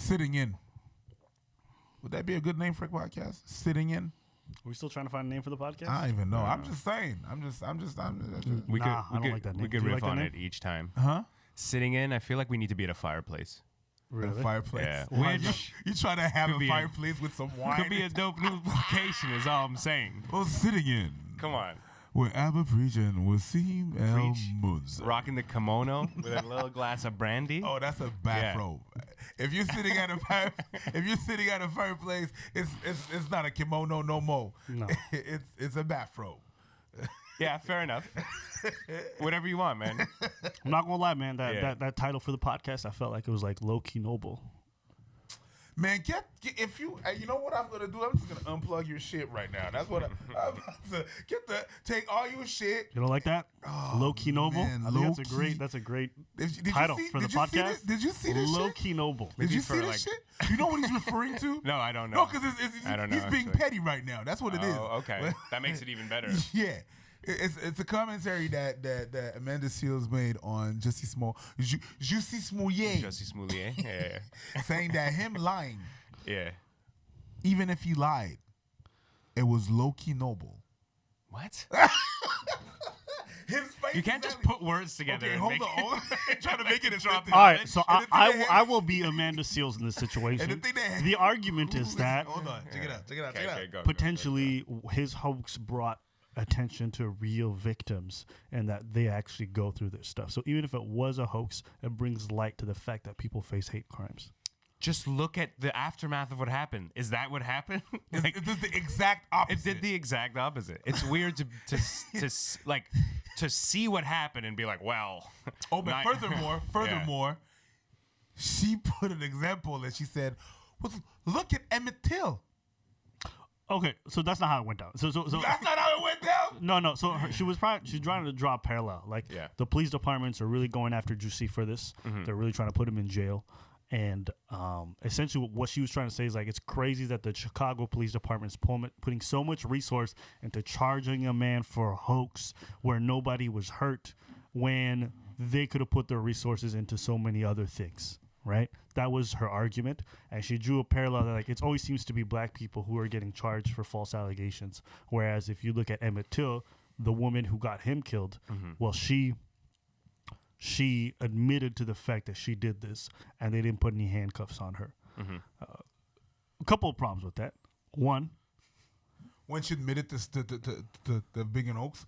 Sitting in. Would that be a good name for a podcast? Sitting in. Are we still trying to find a name for the podcast? I don't even know. I'm just saying. We Nah, I don't like that name. We Do could you riff like that on name? it each time. Huh? Sitting in, I feel like we need to be at a fireplace. Really? A fireplace. Yeah. Which you try to have Could a be fireplace with some wine. Could be a dope new location, is all I'm saying. Well, sitting in. Come on. Where Abba preaching Wasim El Preach. Muz. Rocking the kimono with a little glass of brandy. Oh, that's a bathrobe. If you're sitting at a fireplace, it's not a kimono no more. No. It's a bathrobe. Yeah, fair enough. Whatever you want, man. I'm not gonna lie, man. Yeah. That title for the podcast, I felt like it was like low key noble. Man, if you know what I'm gonna do? I'm just gonna unplug your shit right now. That's what I'm about to take all your shit. You don't like that? Low key noble. man, I think low-key. that's a great Did you title see- for the did you see podcast. this? Did you see this Low shit? key noble. Did you for, see this like- shit? You know what he's referring to? No, I don't know. No, because I don't he's know, being actually. petty right now. That's what it is. Oh, okay. That makes it even better. Yeah. It's a commentary that Amanda Seals made on Jussie Smollett, Jussie Smollett. Yeah. saying that him lying, Yeah. even if he lied, it was low-key noble. What? His face You can't is just valid. put words together. Okay, and hold make on. it- Hold on. Trying to make it a sentence. All right, so And the thing that I will be Amanda Seals in this situation. And the thing that- The argument is that Hold on. Check it out. Okay, go. potentially his hoax brought attention to real victims and that they actually go through this stuff. So even if it was a hoax, it brings light to the fact that people face hate crimes. Just look at the aftermath of what happened. Is that what happened? It's the exact It opposite. did the exact opposite. It's weird to see what happened and be like, well. Oh, but not- furthermore, she put an example and she said, well, look at Emmett Till. Okay, so that's not how it went down. So That's not how it went down. no. So she's trying to draw a parallel. Like Yeah. the police departments are really going after Jussie for this. They're really trying to put him in jail. And essentially, what she was trying to say is like it's crazy that the Chicago Police Department is putting so much resource into charging a man for a hoax where nobody was hurt when they could have put their resources into so many other things. Right? That was her argument, and she drew a parallel that like it always seems to be black people who are getting charged for false allegations, whereas if you look at Emmett Till, the woman who got him killed, well, she admitted to the fact that she did this, and they didn't put any handcuffs on her. A couple of problems with that. One, When she admitted to the Big and Oaks,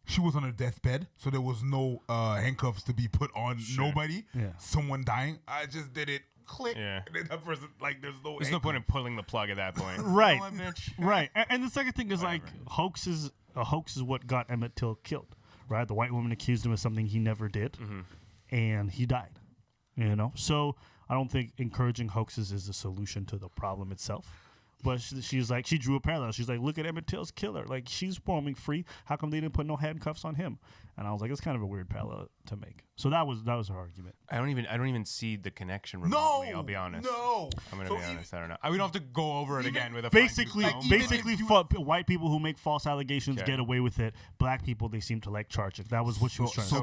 she was on her deathbed, so there was no handcuffs to be put on nobody. Yeah. Someone dying. I just did it. Click. Yeah. And then that person, like, there's no. There's no point in pulling the plug at that point. right, You know what, bitch? right, and the second thing is like a hoax is what got Emmett Till killed. Right, the white woman accused him of something he never did, and he died. You know, so I don't think encouraging hoaxes is the solution to the problem itself. But she's like, she drew a parallel. She's like, look at Emmett Till's killer. Like, she's roaming free. How come they didn't put no handcuffs on him? And I was like, it's kind of a weird parallel to make. So that was her argument. I don't even see the connection remotely. I'll be honest. No. I'm gonna So be honest. I don't know. We don't have to go over it again with a Basically, fine-tooth comb. even if you- white people who make false allegations Okay. get away with it. Black people, they seem to like charging. That was what she was trying to say.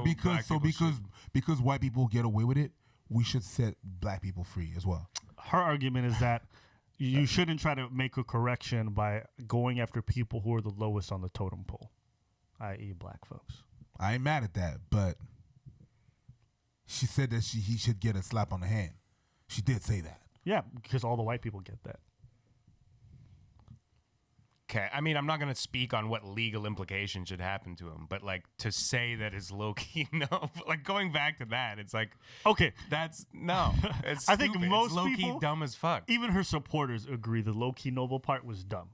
Because white people get away with it, we should set black people free as well. Her argument is that you shouldn't try to make a correction by going after people who are the lowest on the totem pole, i.e. black folks. I ain't mad at that, but she said that he should get a slap on the hand. She did say that. Yeah, because all the white people get that. Okay, I mean, I'm not going to speak on what legal implications should happen to him, but like to say that is low key, no. But, like going back to that, it's like, Okay, that's no. It's I think stupid. most it's low key people- dumb as fuck. even her supporters agree the low-key noble part was dumb.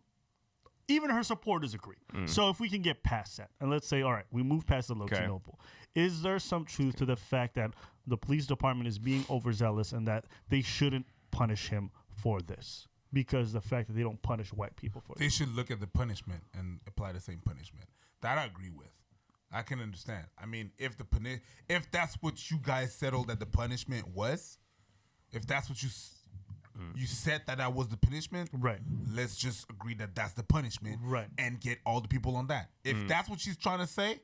Even her supporters agree. So if we can get past that, and let's say, all right, we move past the low-key Okay. noble, is there some truth to the fact that the police department is being overzealous and that they shouldn't punish him for this? Because the fact that they don't punish white people for They this. should look at the punishment and apply the same punishment. That I agree with. I can understand. I mean, if that's what you guys settled that the punishment was, if that's what you said that was the punishment, Right. let's just agree that that's the punishment, Right. and get all the people on that. If that's what she's trying to say,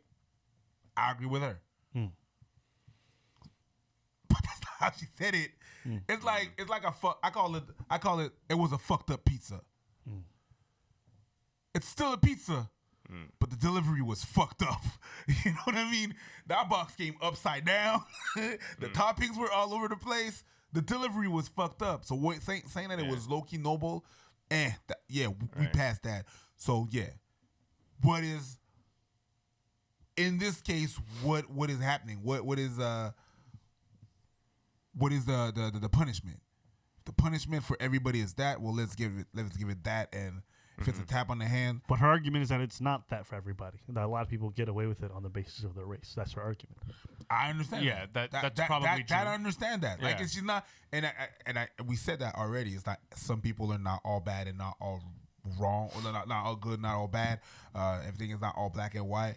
I agree with her. But that's not how she said it. It's like a fuck. I call it. It was a fucked up pizza. It's still a pizza, but the delivery was fucked up. You know what I mean? That box came upside down. The toppings were all over the place. The delivery was fucked up. So saying that it was low key noble, we passed that. So yeah, what is in this case? What is happening? What is the punishment? The punishment for everybody is that. Well, let's give it that. And if it's a tap on the hand, But her argument is that it's not that for everybody. That a lot of people get away with it on the basis of their race. That's her argument. I understand. Yeah, that's that, probably that, true. I understand that. Like, Yeah. it's just not. And we said that already. It's not. Some people are not all bad and not all wrong, or not all good, not all bad. Everything is not all black and white.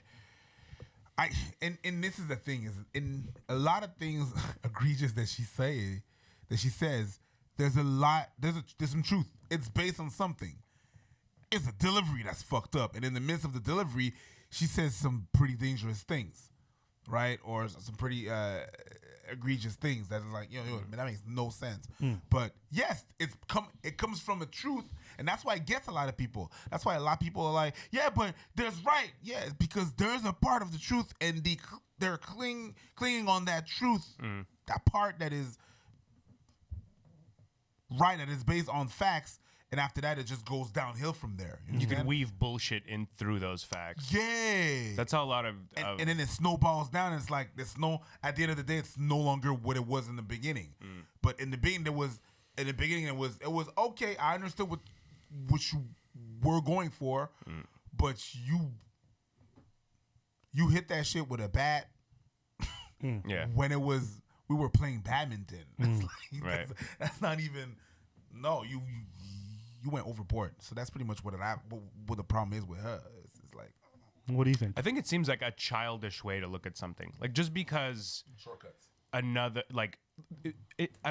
And this is the thing, is in a lot of things egregious that she says, there's some truth. It's based on something. It's a delivery that's fucked up, and in the midst of the delivery, she says some pretty dangerous things, right? Or some pretty egregious things that is like, that makes no sense. But yes, it comes from the truth, and that's why it gets a lot of people. That's why a lot of people are like, yeah, but there's right. Yeah, it's because there's a part of the truth, and they're clinging on that truth, that part that is right, that is based on facts. And after that, it just goes downhill from there. You can weave bullshit in through those facts. Yeah. That's how a lot of and then it snowballs down. And it's like, at the end of the day, it's no longer what it was in the beginning. But in the beginning, it was okay. I understood what you were going for, but you hit that shit with a bat. Yeah. When we were playing badminton. It's like, Right. That's not even. No, you went overboard. So that's pretty much what the problem is with her. It's like, What do you think? I think it seems like a childish way to look at something. Like, just because shortcuts. I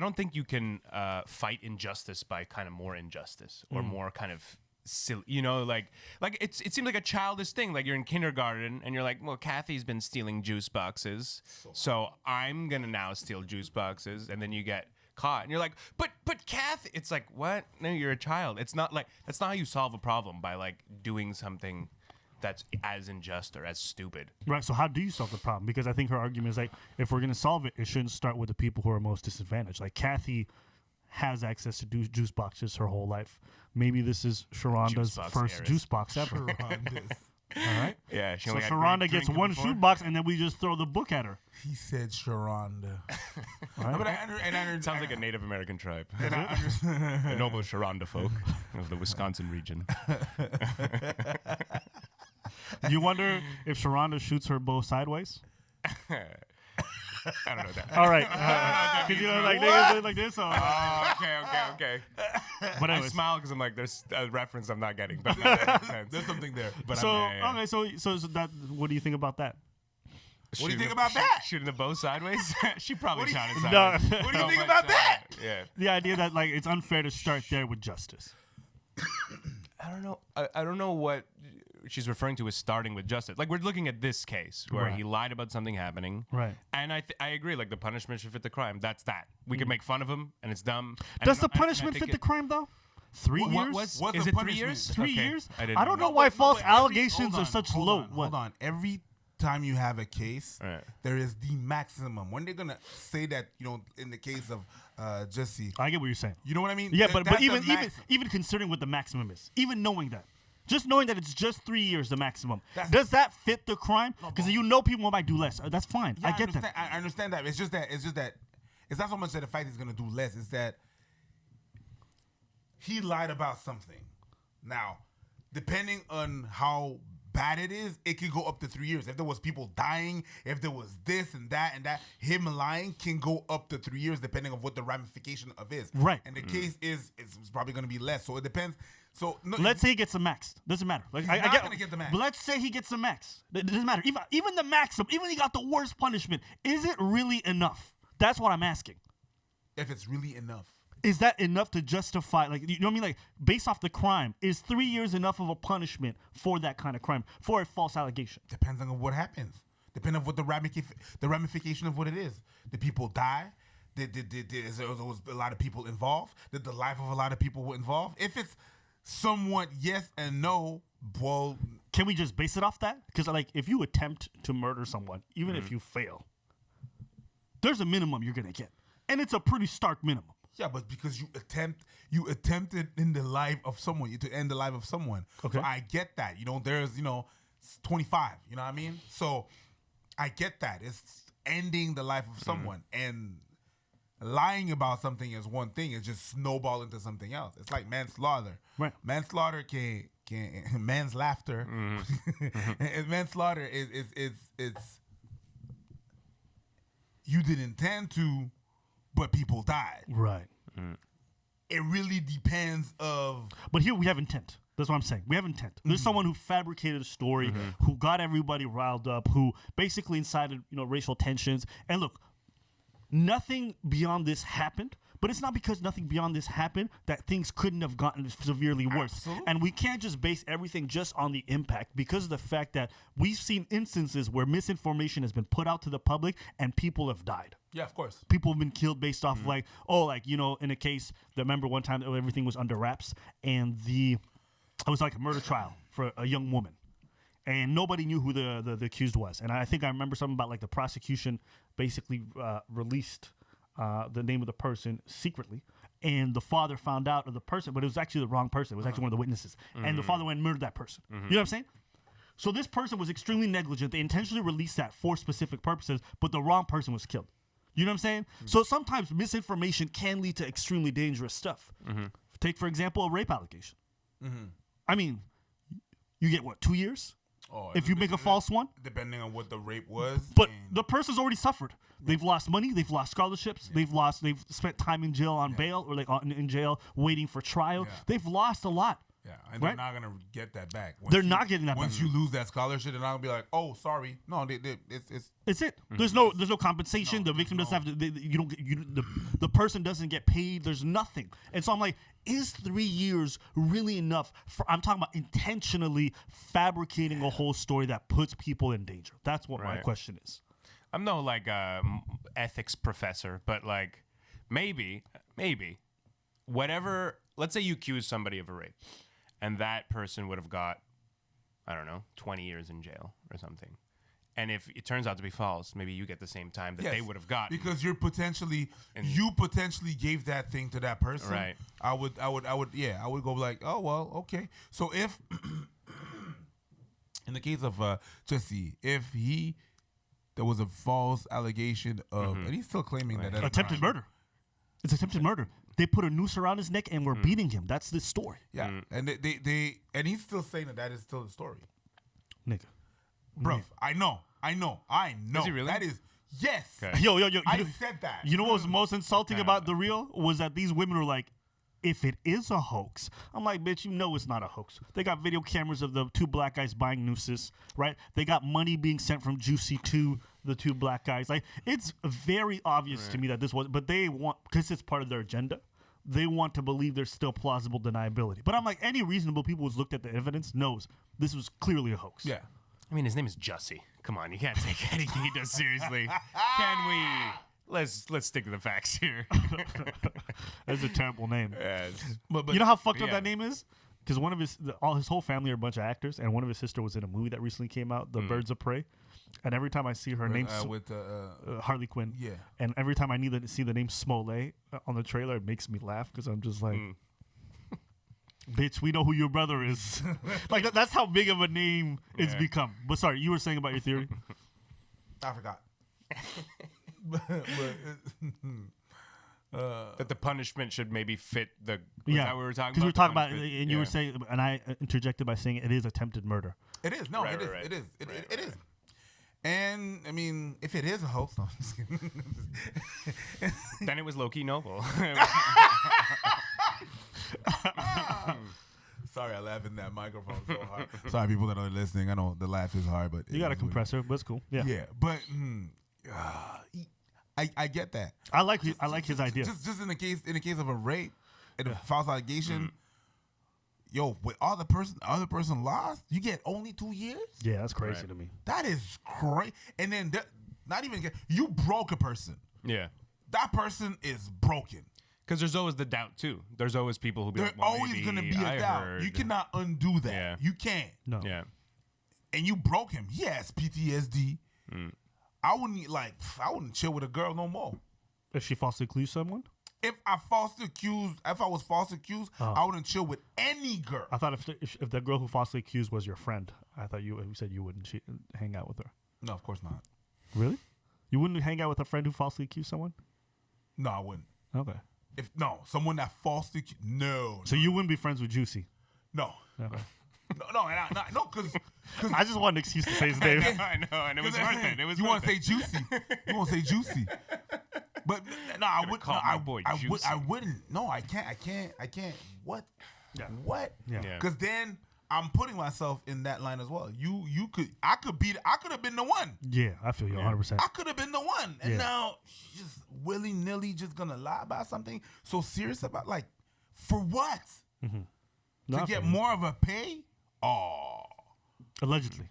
don't think you can fight injustice by kind of more injustice or more kind of silly, like it seems like a childish thing. Like, you're in kindergarten and you're like, well, Kathy's been stealing juice boxes, so I'm gonna now steal juice boxes, and then you get caught and you're like, but Kathy, it's like, what? No, you're a child. It's not like, that's not how you solve a problem, by like doing something that's as unjust or as stupid. Right. So how do you solve the problem? Because I think her argument is like, if we're going to solve it, it shouldn't start with the people who are most disadvantaged. Like, Kathy has access to juice boxes her whole life. Maybe this is Sharonda's first juice box ever. All right. Yeah. So Sharonda gets one shoe box, and then we just throw the book at her. He said Sharonda. Right. But Sounds like a Native American tribe. I The noble Sharonda folk of the Wisconsin region. You wonder if Sharonda shoots her bow sideways? I don't know that. All right. Because, like, niggas do it like this. Or, Okay. but I anyways. smile because I'm like, there's a reference I'm not getting. But that makes sense. there's something there. But Okay, so that. What do you think about that? What do you think about that? Shooting the bow sideways? She probably shot it No. sideways. What do you think but, about that? Yeah. The idea that, like, it's unfair to start there with justice. I don't know. I don't know what she's referring to as starting with justice. Like, we're looking at this case where Right. he lied about something happening. Right. And I agree. Like, the punishment should fit the crime. That's that. We can make fun of him, and it's dumb. And Does I the don't- and I punishment think fit the crime, though? 3 years? What's Is the it 3 punishment? years? 3 Okay. years? I didn't I don't know know. why But false every- allegations hold are on, such hold low. on, Hold on. Every time you have a case, Right. there is the maximum. When they're gonna say that, in the case of Jesse, I get what you're saying. you know what I mean? Yeah, That- but that's the even considering what the maximum is, even knowing that, just knowing that it's just 3 years the maximum, That's- does that fit the crime? Because people might do less. That's fine. Yeah, I get that. I understand that. It's just that it's not so much that the fact he's gonna do less. It's that he lied about something. Now, depending on how bad it is, it could go up to 3 years. If there was people dying, if there was this and that, him lying can go up to 3 years depending on what the ramification of is. Right. And the case is it's probably going to be less. So it depends. So no, Let's say he gets the max. Doesn't matter. Like, I not get, gonna get the max. But let's say he gets the max. It doesn't matter. Even the maximum, even he got the worst punishment, is it really enough? That's what I'm asking. if it's really enough. Is that enough to justify, like, you know what I mean? Like, based off the crime, is 3 years enough of a punishment for that kind of crime, for a false allegation? Depends on what happens. Depends on what the ramification of what it is. The people die. Is there was a lot of people involved? Did the life of a lot of people were involved? If it's somewhat yes and no, well, can we just base it off that? Because like, if you attempt to murder someone, even if you fail, there's a minimum you're gonna get, and it's a pretty stark minimum. yeah, but because you attempted in the life of someone, to end the life of someone. Okay. So I get that. There's 25. You know what I mean? So I get that. It's ending the life of someone, and lying about something is one thing. It's just snowball into something else. It's like manslaughter. Right. Manslaughter can man's laughter. And manslaughter is you didn't intend to, but people died. Right. It really depends of. But here we have intent. That's what I'm saying. We have intent. There's someone who fabricated a story, who got everybody riled up, who basically incited, racial tensions. And look, nothing beyond this happened, but it's not because nothing beyond this happened that things couldn't have gotten severely worse. Absolutely. And we can't just base everything just on the impact, because of the fact that we've seen instances where misinformation has been put out to the public and people have died. Yeah, of course. People have been killed based off in a case, remember one time everything was under wraps, and it was like a murder trial for a young woman, and nobody knew who the accused was. And I think I remember something about like the prosecution basically released the name of the person secretly, and the father found out of the person, but it was actually the wrong person. It was actually one of the witnesses, and the father went and murdered that person. You know what I'm saying? So this person was extremely negligent. They intentionally released that for specific purposes, but the wrong person was killed. You know what I'm saying? So sometimes misinformation can lead to extremely dangerous stuff. Take, for example, a rape allegation. I mean, you get, 2 years? If you make a false one? Depending on what the rape was. But the person's already suffered. They've lost money. They've lost scholarships. They've spent time in jail on bail, or like in jail waiting for trial. Yeah. They've lost a lot. Yeah, and Right? they're not gonna get that back. They're not getting that back. Once you lose that scholarship, they're not gonna be like, "Oh, sorry." No, it's It's it. There's no compensation. The victim doesn't have to. The person doesn't get paid. There's nothing. And so I'm like, is 3 years really enough? I'm talking about intentionally fabricating a whole story that puts people in danger. That's what my Right. question is. I'm no like ethics professor, but like maybe whatever. Let's say you accuse somebody of a rape, and that person would have got, I don't know, 20 years in jail or something. And if it turns out to be false, maybe you get the same time that they would have gotten. because you potentially gave that thing to that person. Right. I would go like, oh well, okay. So if in the case of Jesse, if there was a false allegation of, and he's still claiming that that's Attempted not- murder. It's attempted murder. They put a noose around his neck and were beating him. That's the story. Yeah, and they and he's still saying that is still the story, Nigga. bro. I know. Is he really? That is yes. Okay. Yo. I said that. You know what was most insulting about the reel was that these women were like, if it is a hoax. I'm like, bitch, it's not a hoax. They got video cameras of the two black guys buying nooses, right? They got money being sent from Juicy to the two black guys. Like, it's very obvious to me that this was, but they want, because it's part of their agenda, they want to believe there's still plausible deniability. But I'm like, any reasonable people who's looked at the evidence knows this was clearly a hoax. Yeah. I mean, his name is Jussie. Come on, you can't take anything he does seriously. Can we? Let's stick to the facts here. That's a terrible name. But You know how fucked up yeah. that name is? Because one of his whole family are a bunch of actors, and one of his sister was in a movie that recently came out, The Birds of Prey. And every time I see her name, with Harley Quinn, yeah. and every time I need to see the name Smollett on the trailer, it makes me laugh because I'm just like, bitch, we know who your brother is. Like that's how big of a name it's become. But sorry, you were saying about your theory. I forgot. That the punishment should maybe fit the. Yeah, That we were talking because we were talking about, Punishment- and you were saying, and I interjected by saying it is attempted murder. It is. No, Right, it is. right, It is. right. It is. And I mean, if it is a hoax, no, I'm just kidding. Then it was Loki Noble. Sorry, I laugh in that microphone so hard. Sorry, people that are listening. I know the laugh is hard, but You got a compressor, but it's cool. Yeah, Yeah, but I get that. I like his idea. Just in the case of a rape and a false allegation, yo, with other person lost, you get only 2 years. Yeah, that's crazy Right. to me. That is crazy. And then not even you broke a person. Yeah. that person is broken. Because there's always the doubt too. There's always people who be There's like, well, always maybe going to be a I doubt. heard. You cannot undo that. Yeah. You can't. No. Yeah. And you broke him. He has PTSD. I wouldn't chill with a girl no more. If she falsely accused someone? If I was falsely accused, I wouldn't chill with any girl. I thought if the girl who falsely accused was your friend, I thought you said you wouldn't hang out with her. No, of course not. Really? You wouldn't hang out with a friend who falsely accused someone? No, I wouldn't. Okay. Someone that falsely no. So you wouldn't be friends with Juicy? No. Okay. No, because I just want an excuse to say his name. I know, and it was worth it. It was you want to say juicy. You want to say juicy. But no, I would. call No, my boy I Juicy. wouldn't. No, I can't. What? Yeah. What? Yeah. Yeah. Because then I'm putting myself in that line as well. I could have been the one. Yeah, I feel you 100%. I could have been the one, and Yeah. now she's just willy nilly just gonna lie about something so serious about for what? No, I To get feel you. more of a pay? Oh, Allegedly.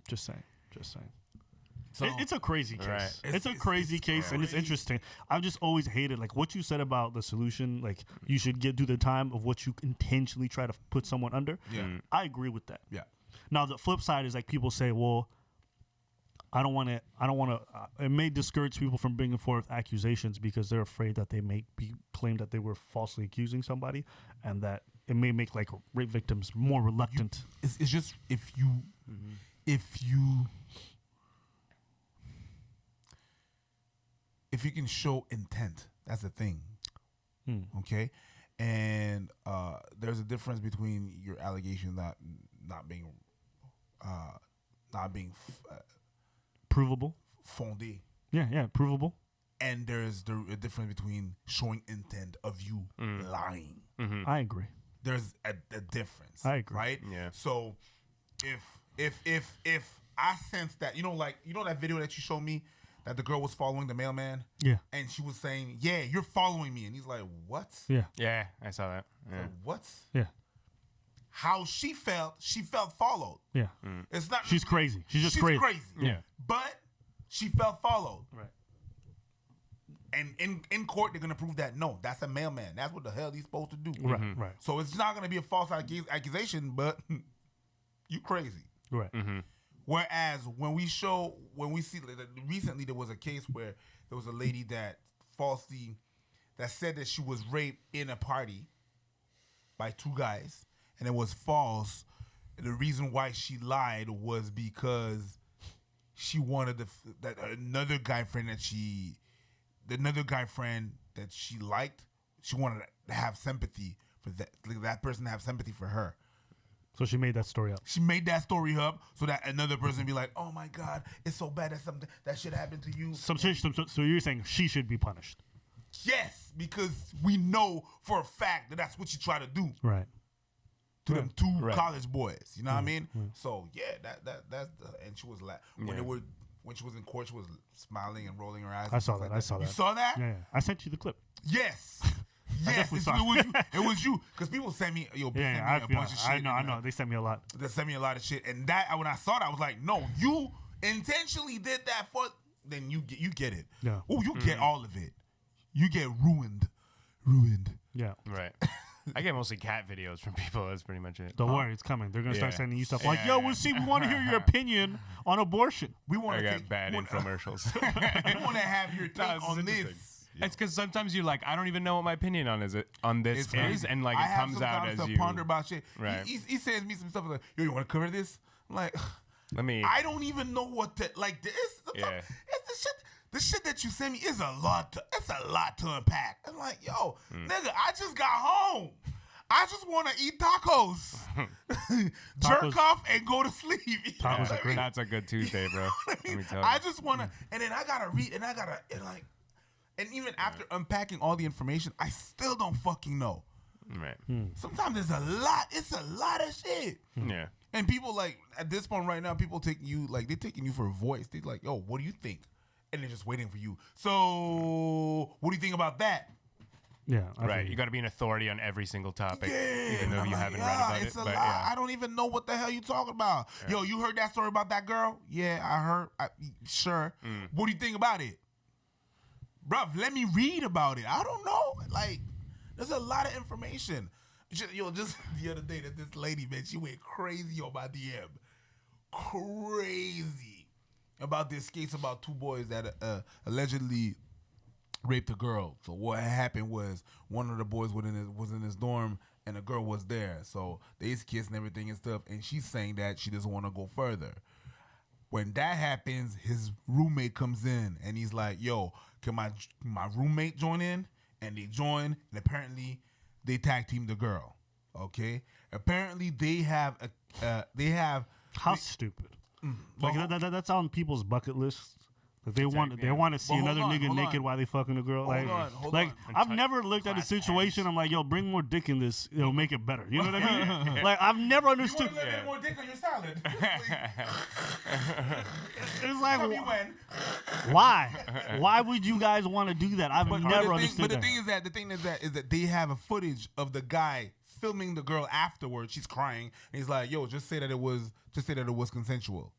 Just saying. so It's a crazy case. Right. It's a crazy case, and it's crazy. interesting. I've just always hated what you said about the solution. You should do the time of what you intentionally try to put someone under. Yeah. I agree with that. yeah. Now the flip side is people say, well, I don't want to. It may discourage people from bringing forth accusations because they're afraid that they may be claimed that they were falsely accusing somebody, and that it may make rape victims more reluctant. It's just if you can show intent, that's the thing. Okay, and there's a difference between your allegation not being Provable. fondé, Yeah, provable. and there's a difference between showing intent of you lying. I agree. There's a difference. I agree. Right? Yeah. So if I sense that, that video that you showed me that the girl was following the mailman, Yeah. and she was saying, "Yeah, you're following me," and he's like, "What? Yeah. Yeah, I saw that. Yeah. Like, what?" Yeah. How she felt followed. Yeah. It's not. She's crazy. She's just she's crazy. crazy. Yeah. But she felt followed. Right. And in court, they're gonna prove that no, that's a mailman. That's what the hell he's supposed to do. Right. Right. So it's not gonna be a false accusation, but you crazy. Right. Whereas when we see recently there was a case where there was a lady that said that she was raped in a party by two guys, and it was false. And the reason why she lied was because she wanted that another guy friend that she liked, she wanted to have sympathy for that person to have sympathy for her. So she made that story up. She made that story up so that another person be like, "Oh my God, it's so bad that something that should happen to you." So you're saying she should be punished? Yes, because we know for a fact that that's what she tried to do Right. to them two Right. college boys. You know what I mean? So yeah, that's and she was when she was in court, she was smiling and rolling her eyes. I saw that. I saw You that. saw that? Yeah. I sent you the clip. Yes. Yes, definitely it saw was you. It was you. Because people send me, send me a bunch of shit. I know. They sent me a lot. They sent me a lot of shit, and that when I saw that, I was like, "No, you intentionally did that for." Then you get it. Yeah. Oh, you get all of it. You get ruined. Yeah. Right. I get mostly cat videos from people. That's pretty much it. Don't worry, it's coming. They're gonna start Yeah. sending you stuff like, Yeah. "Yo, we want to hear your opinion on abortion." We want I to got take bad infomercials. We want to have your take this is on interesting. this. It's because sometimes you're like, I don't even know what my opinion on this It's crazy. and like I it have comes out sometimes as to you. ponder about shit. Right. He sends me some stuff like, "Yo, you want to cover this?" I'm like, Let me. I don't even know what to like. This, Yeah. it's the shit. The shit that you send me is a lot. It's a lot to unpack. I'm like, yo, nigga, I just got home. I just want to eat tacos, jerk off, and go to sleep. You know Tacos what are I great. mean? That's a good Tuesday, bro. Let me tell you. I just want to, and then I gotta read, and and even after unpacking all the information, I still don't fucking know. Right. Sometimes there's a lot. It's a lot of shit. Yeah. And people at this point right now, people taking you they're taking you for a voice. They're like, "Yo, what do you think?" And they're just waiting for you. So, what do you think about that? Yeah, I Right. feel You got to be an authority on every single topic, Yeah, even and though I'm you like, haven't yeah, read about it's it. a But lot. yeah. I don't even know what the hell you talking about. Yo, you heard that story about that girl? Yeah, I heard. Sure. Mm. What do you think about it? Bruv, let me read about it. I don't know. Like, there's a lot of information. Just the other day, that this lady, man, she went crazy on my DM. Crazy about this case about two boys that allegedly raped a girl. So what happened was one of the boys was in his dorm and the girl was there. So they used to kiss and everything and stuff. And she's saying that she doesn't want to go further. When that happens, his roommate comes in and he's like, "Yo, can my roommate join in?" And they join, and apparently they tag team the girl. Okay, apparently they have How stupid. Like that's on people's bucket lists. Like they want to see But hold another on, nigga hold naked on. while they fucking a girl. Like, hold like on. I've never looked at a situation. I'm like, yo, bring more dick in this. It'll make it better. You know what I mean? Like I've never understood. You want a little bit more dick on your salad? It's like, Tell me when. why? Why would you guys want to do that? I've never But understood the that. thing is that they have a footage of the guy filming the girl afterwards. She's crying, and he's like, "Yo, just say that it was consensual."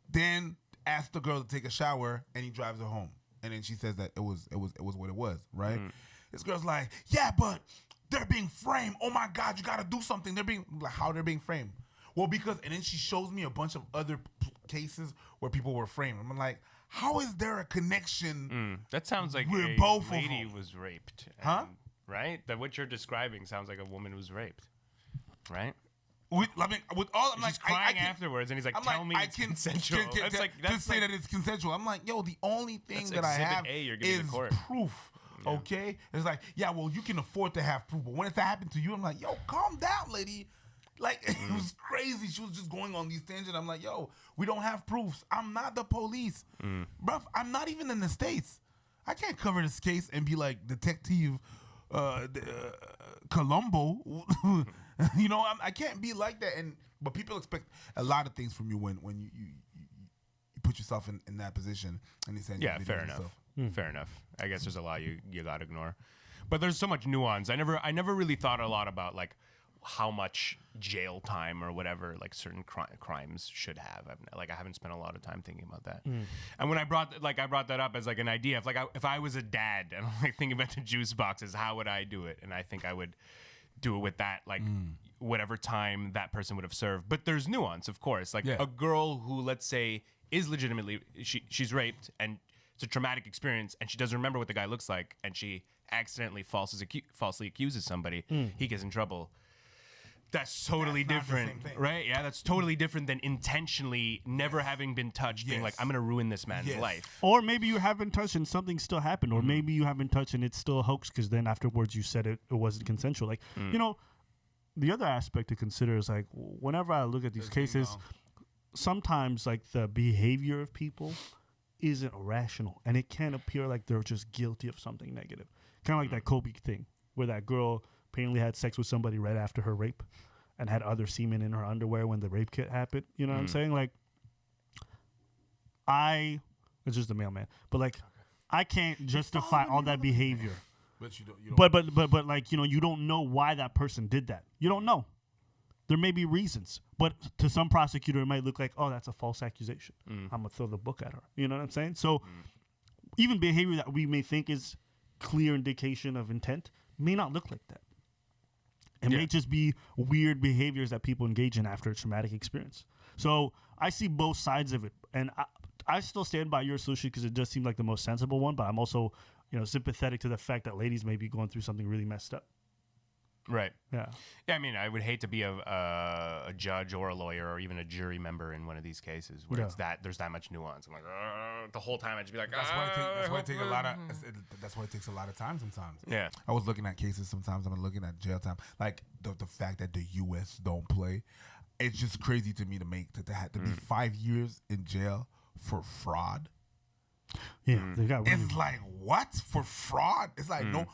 Then ask the girl to take a shower, and he drives her home, and then she says that it was what it was, right? This girl's like, "Yeah, but they're being framed. Oh my God, you got to do something. They're being like, how they're being framed." Well, because, and then she shows me a bunch of other cases where people were framed. I'm like, how is there a connection? That sounds like We're a both of lady them. was raped. Huh? Right? That what you're describing sounds like a woman was raped. Right? With all, I'm She's like, crying I can, afterwards, and he's like, I'm "Tell like, me I it's can consensual." That's like just say that it's consensual. I'm like, yo, the only thing That's that I exhibit have A you're giving is to court. proof. Okay, it's like, yeah, well, you can afford to have proof, but when it happened to you, I'm like, yo, calm down, lady. Like, it was crazy. She was just going on these tangents. I'm like, yo, we don't have proofs. I'm not the police, bruv. I'm not even in the States. I can't cover this case and be like Detective Columbo. You know, I can't be like that. But people expect a lot of things from you when you put yourself in that position and they send you Yeah, videos fair and enough. stuff. Fair enough. I guess there's a lot you gotta ignore, but there's so much nuance. I never really thought a lot about like how much jail time or whatever like certain crimes should have. I haven't spent a lot of time thinking about that. And when I brought that up as like an idea, if I was a dad and I'm like thinking about the juice boxes, how would I do it? And I think I would do it with that like whatever time that person would have served. But there's nuance, of course. Like a girl who, let's say, is legitimately she's raped and it's a traumatic experience and she doesn't remember what the guy looks like and she accidentally falsely accuses somebody, he gets in trouble. That's totally That's not the different, same thing. right? Yeah, that's totally different than intentionally never having been touched, being like, Yes. I'm going to ruin this man's Yes. life. Or maybe you haven't touched and something still happened. Or maybe you haven't touched and it's still a hoax because then afterwards you said it wasn't consensual. Like, you know, the other aspect to consider is like whenever I look at these cases, sometimes like the behavior of people isn't rational and it can appear like they're just guilty of something negative. Kind of like that Kobe thing where that girl apparently had sex with somebody right after her rape and had other semen in her underwear when the rape kit happened. You know what I'm saying? Like, it's just a mailman, but like, I can't justify all that behavior. But you don't. But like, you know, you don't know why that person did that. You don't know. There may be reasons, but to some prosecutor, it might look like, oh, that's a false accusation. I'm gonna throw the book at her. You know what I'm saying? So even behavior that we may think is clear indication of intent may not look like that. It may just be weird behaviors that people engage in after a traumatic experience. So I see both sides of it, and I still stand by your solution because it does seem like the most sensible one. But I'm also, you know, sympathetic to the fact that ladies may be going through something really messed up. Right. Yeah. Yeah, I mean, I would hate to be a judge or a lawyer or even a jury member in one of these cases where there's that much nuance. I'm like, the whole time I'd just be like, That's why it takes a lot of. That's why it takes a lot of time sometimes. Yeah. I was looking at cases sometimes. I'm looking at jail time. Like the fact that the U.S. don't play, it's just crazy to me to be 5 years in jail for fraud. Yeah. They got really, It's like what for fraud? It's like no.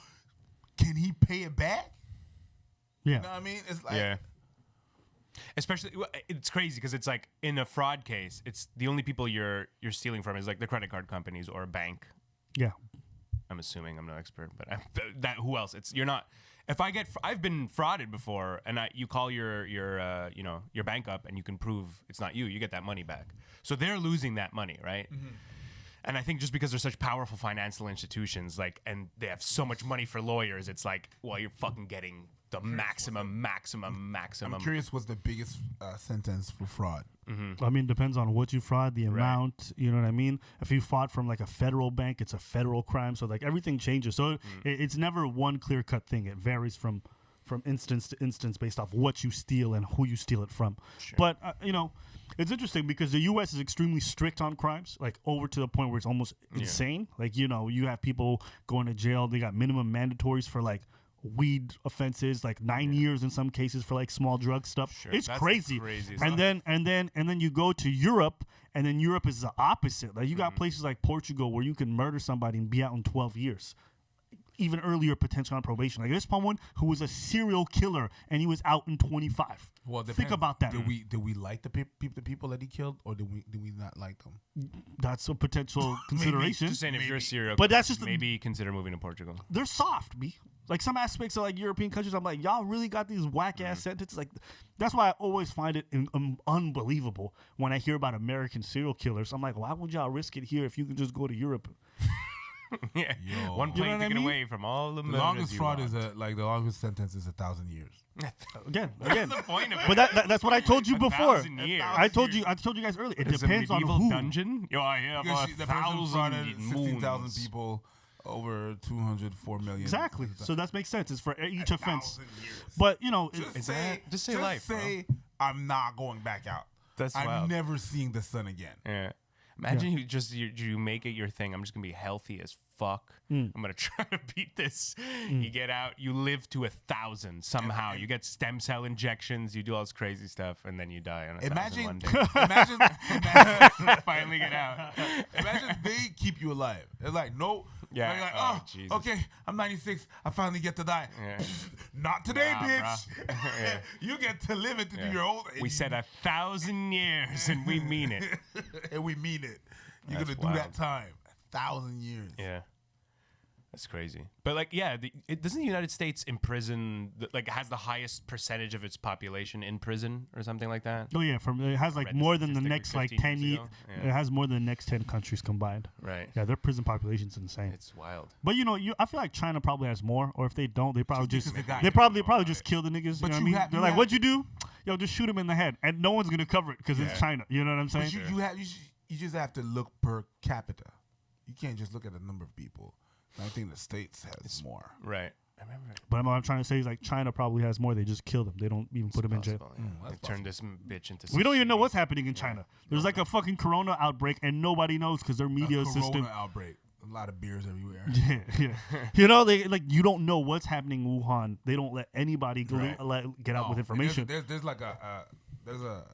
Can he pay it back? yeah. You know what I mean? It's like Yeah. Especially, it's crazy because it's like in a fraud case, it's the only people you're stealing from is like the credit card companies or a bank. Yeah. I'm assuming, I'm no expert, but that who else? It's you're not. If I've been frauded before, and you call your bank up, and you can prove it's not you, you get that money back. So they're losing that money, right? Mm-hmm. And I think just because they're such powerful financial institutions, like, and they have so much money for lawyers, it's like, well, you're fucking getting the maximum. I'm curious, what's the biggest sentence for fraud? Mm-hmm. I mean, depends on what you fraud, the amount, you know what I mean? If you fraud from like a federal bank, it's a federal crime. So like everything changes. So it's never one clear cut thing. It varies from instance to instance based off what you steal and who you steal it from. Sure. But, it's interesting because the U.S. is extremely strict on crimes, like over to the point where it's almost insane. Like, you have people going to jail. They got minimum mandatories for like weed offenses, like 9 years in some cases for like small drug stuff. Sure. It's crazy. And then you go to Europe, and then Europe is the opposite. Like you got places like Portugal where you can murder somebody and be out in 12 years. Even earlier potential on probation. Like there's someone who was a serial killer and he was out in 25. Well, think about that. Did we like the people that he killed, or did we not like them? That's a potential consideration. Just saying, if you're a serial but killer, that's just maybe consider moving to Portugal. They're soft, B. Like some aspects of like European countries, I'm like, y'all really got these whack ass sentences. Like that's why I always find it unbelievable when I hear about American serial killers. I'm like, why would y'all risk it here if you can just go to Europe? Yeah, one plane ticket away from all the longest fraud is the longest sentence is 1,000 years. Again. What's the point of it? But that's what I told you before. 1,000 years. I told you guys earlier. It depends on who. Dungeon? Yo, I have the person frauded 16,000 people, over 204 million. Exactly. So that makes sense. It's for each offense. Years. But just say I'm not going back out. I'm never seeing the sun again. Yeah. Imagine you make it your thing. I'm just gonna be healthy as fuck. I'm gonna try to beat this. You get out, you live to 1,000 somehow. You get stem cell injections, you do all this crazy stuff, and then you die on 1,000 one day. Imagine finally get out. Imagine they keep you alive. It's like no. Yeah. Like, Jesus. Okay, I'm 96. I finally get to die. Yeah. Not today, bitch. Yeah. You get to live it to do your old age. We said 1,000 years, and we mean it. And we mean it. You're going to do that time. 1,000 years. Yeah. That's crazy. But doesn't the United States imprison, has the highest percentage of its population in prison or something like that? Oh yeah, it has like more than the next 10 years. Yeah. It has more than the next 10 countries combined. Right. Yeah, their prison population's insane. It's wild. But I feel like China probably has more, or if they don't, they probably just kill the niggas. You know what I mean? They're like, what'd you do? Yo, just shoot him in the head, and no one's gonna cover it because it's China. You know what I'm saying? But you just have to look per capita. You can't just look at the number of people. I think the States has more. Right. I remember. But what I'm trying to say is like China probably has more. They just kill them. They don't even put them in jail. Yeah. They turn this bitch into. We don't even know what's happening in China. There's like a fucking corona outbreak and nobody knows because their media system. Corona outbreak. A lot of beers everywhere. Yeah. They you don't know what's happening in Wuhan. They don't let anybody get out with information. There's a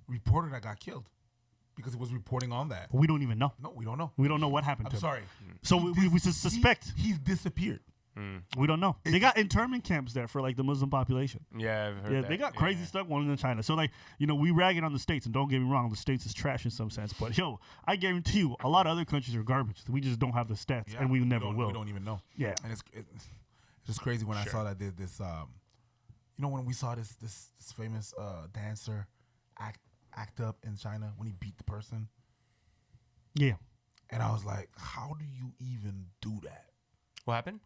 reporter that got killed. Because it was reporting on that. We don't even know. No, we don't know. We don't know what happened to him. Sorry. So we suspect. He's disappeared. We don't know. They got internment camps there for like the Muslim population. Yeah, I've heard that. They got crazy stuff going on in China. So we ragging on the States, and don't get me wrong, the States is trash in some sense. But I guarantee you, a lot of other countries are garbage. We just don't have the stats, and we never will. We don't even know. Yeah. And it's just crazy when I saw that this when we saw this famous dancer act up in China when he beat the person. Yeah. And I was like, how do you even do that? What happened?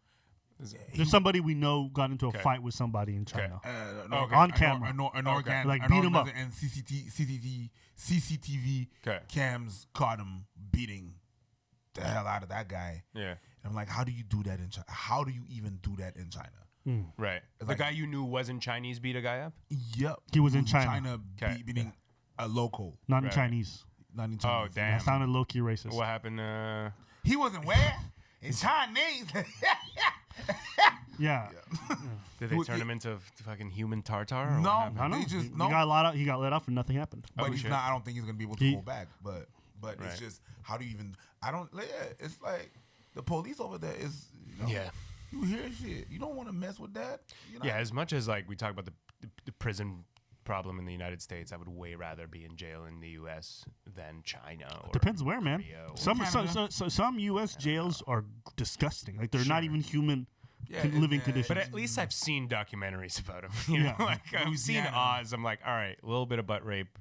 There's somebody we know got into a fight with somebody in China. On camera. Beat him up. And CCTV cams caught him beating the hell out of that guy. Yeah. And I'm like, how do you do that in China? How do you even do that in China? Right. The guy you knew wasn't Chinese beat a guy up? Yep. He was in China. Beating a local. Not in Chinese. Not in Chinese. Oh, damn. That sounded low-key racist. What happened? He wasn't where? In Chinese. Yeah. Did they turn him into fucking human tartar? No. I don't know. He got let off and nothing happened. But he's not. I don't think he's gonna be able to go back. But it's just, how do you even? It's like the police over there is. You hear shit. You don't want to mess with that. Yeah. As much as we talk about the prison problem in the United States, I would way rather be in jail in the U.S. than China. Or Depends where, man. Korea or- Some U.S. jails are disgusting. Like they're not even human living conditions. But at least I've seen documentaries about them. You know, Yeah. like I've seen Oz. I'm like, all right, a little bit of butt rape.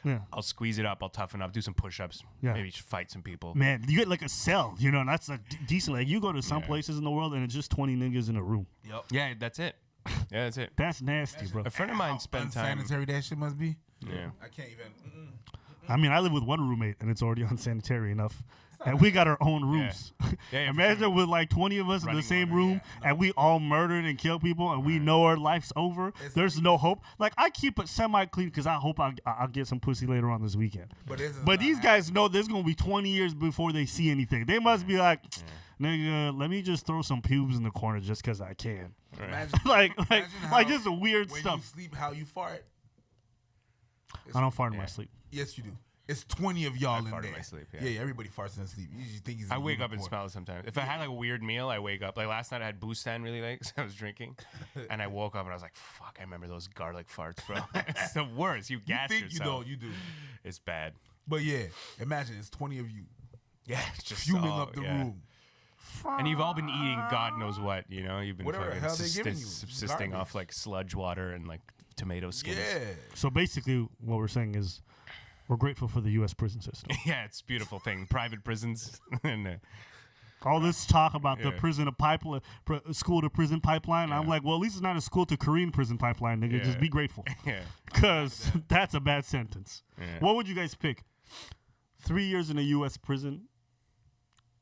yeah. I'll squeeze it up. I'll toughen up. Do some push-ups. Yeah. Maybe fight some people. Man, you get like a cell, you know, and that's like decent. Like you go to some places in the world and it's just 20 niggas in a room. Yep. Yeah, that's it. Yeah, that's it. That's nasty, bro. A friend of mine spent time. Unsanitary that shit must be. Yeah. I can't even. I mean, I live with one roommate and it's already unsanitary enough. And we got our own rooms. Yeah, for Imagine sure. with like 20 of us in the Running same water, room and we all murdered and killed people and we know our life's over. There's no hope. Like, I keep it semi-clean because I hope I'll get some pussy later on this weekend. But these guys know there's going to be 20 years before they see anything. They must be like, nigga, let me just throw some pubes in the corner just because I can. Imagine, like how just weird when stuff. you sleep, how you fart. I don't fart in my sleep. Yes, you do. It's 20 of y'all in fart there. in my sleep, yeah. Yeah, everybody farts in their sleep. You just think he's. I wake up and smell it sometimes. If I had like a weird meal, I wake up. Like last night, I had Boostan really late because I was drinking, and I woke up and I was like, "Fuck!" I remember those garlic farts, bro. It's the worst. You gas think yourself. you don't. You do. It's bad. But yeah, imagine it's 20 of you Yeah, it's just fuming all- up the yeah. room. And you've all been eating God knows what, you know. You've been Whatever the fucking hell they giving you. subsisting off Garbage. like sludge water and like tomato skins. Yeah. So basically, what we're saying is we're grateful for the U.S. prison system. Yeah, it's a beautiful thing. Private prisons. and, All this talk about the Yeah. prison to pipeline, school to prison pipeline. I'm Yeah. like, well, at least it's not a school to Korean prison pipeline, nigga. Yeah. Just be grateful, yeah. because that's a bad sentence. Yeah. What would you guys pick? 3 years in a U.S. prison,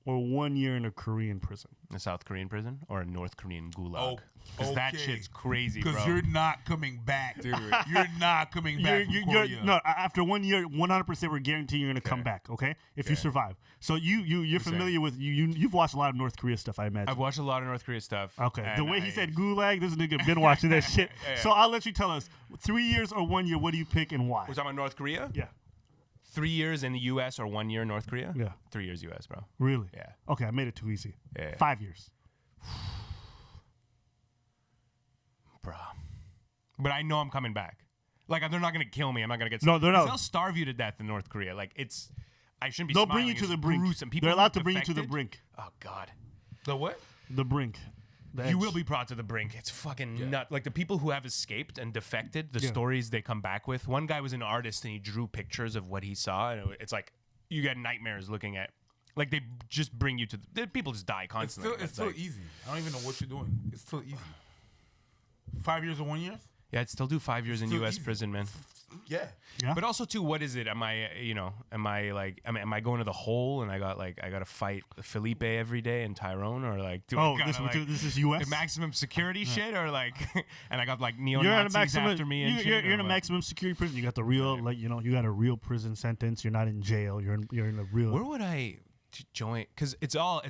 or 1 year in a Korean prison? A South Korean prison or a North Korean gulag? Oh, Because that okay. shit's crazy, bro. Because you're not coming back, Dude. You're not coming back from Korea. No, after 1 year, 100% we're guaranteeing you're gonna come back. Okay, if you survive. So you're familiar with you've watched a lot of North Korea stuff, I imagine. I've watched a lot of North Korea stuff. Okay, the and way he I- said gulag, this nigga been watching that shit. Yeah. So I'll let you tell us. 3 years or 1 year, what do you pick and why? We're talking about North Korea? Yeah, 3 years in the U.S. or 1 year in North Korea? Yeah. 3 years U.S., bro. really? Yeah. Okay, I made it too easy. Yeah. 5 years. Bro. But I know I'm coming back. Like, they're not going to kill me. I'm not going to get... No, they're not. They'll starve you to death in North Korea. Like, it's... I shouldn't be They'll smiling. bring you to It's the brink. gruesome. People They're allowed to who've bring you to the defected- brink. Oh, God. The what? The brink. The You edge. will be brought to the brink. It's fucking nut. Like the people who have escaped and defected, the stories they come back with. One guy was an artist and he drew pictures of what he saw, and it's like you get nightmares looking at. Like they just bring you to the people just die It's constantly. still, it's still easy. I don't even know what you're doing. It's still easy. 5 years or 1 year? Yeah, I'd still do 5 years in still U.S. easy. prison, man. Yeah. Yeah. But also too, what is it? Am I, am I going to the hole and I got to fight Felipe every day and Tyrone, or like, do Oh, I gotta, this is U.S. the maximum security shit, or like, and I got like neo You're in a Nazis maximum. after me and shit, You're in or a what? maximum security prison. You got the real, like you got a real prison sentence. You're not in jail. You're in a real. Where would I join? Because it's all.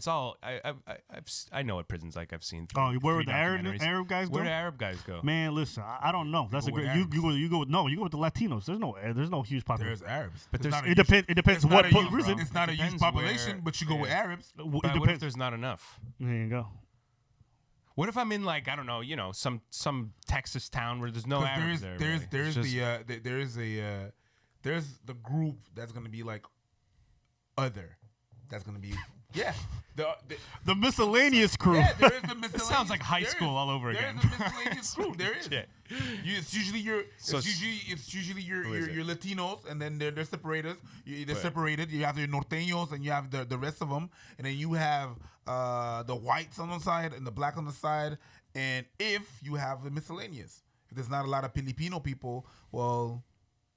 I know what prison's like. I've seen. Oh, where three would the Arab documentaries. guys go? Where do Arab guys go? Man, listen, I don't know. That's a go with great. You go with the Latinos. There's no huge population. There's Arabs. But It's there's- not a It huge- depends. It depends it's what not a huge- prison. It's not a huge Depends population, where- but you go with Arabs. But It what if depends. there's not enough? There you go. What if I'm in like I don't know, some Texas town where there's no 'Cause Arabs there? there's really? there's It's just- there's the group that's gonna be like other. That's gonna be The miscellaneous crew. yeah. There is the miscellaneous. This sounds like high there school is- all over there again. There is a miscellaneous group. There is. Shit. It's usually your. So It's usually your who is it? your Latinos, and then they're separated. They're separated. You have your Norteños, and you have the rest of them, and then you have the whites on the side and the black on the side. And if you have the miscellaneous, if there's not a lot of Filipino people, well,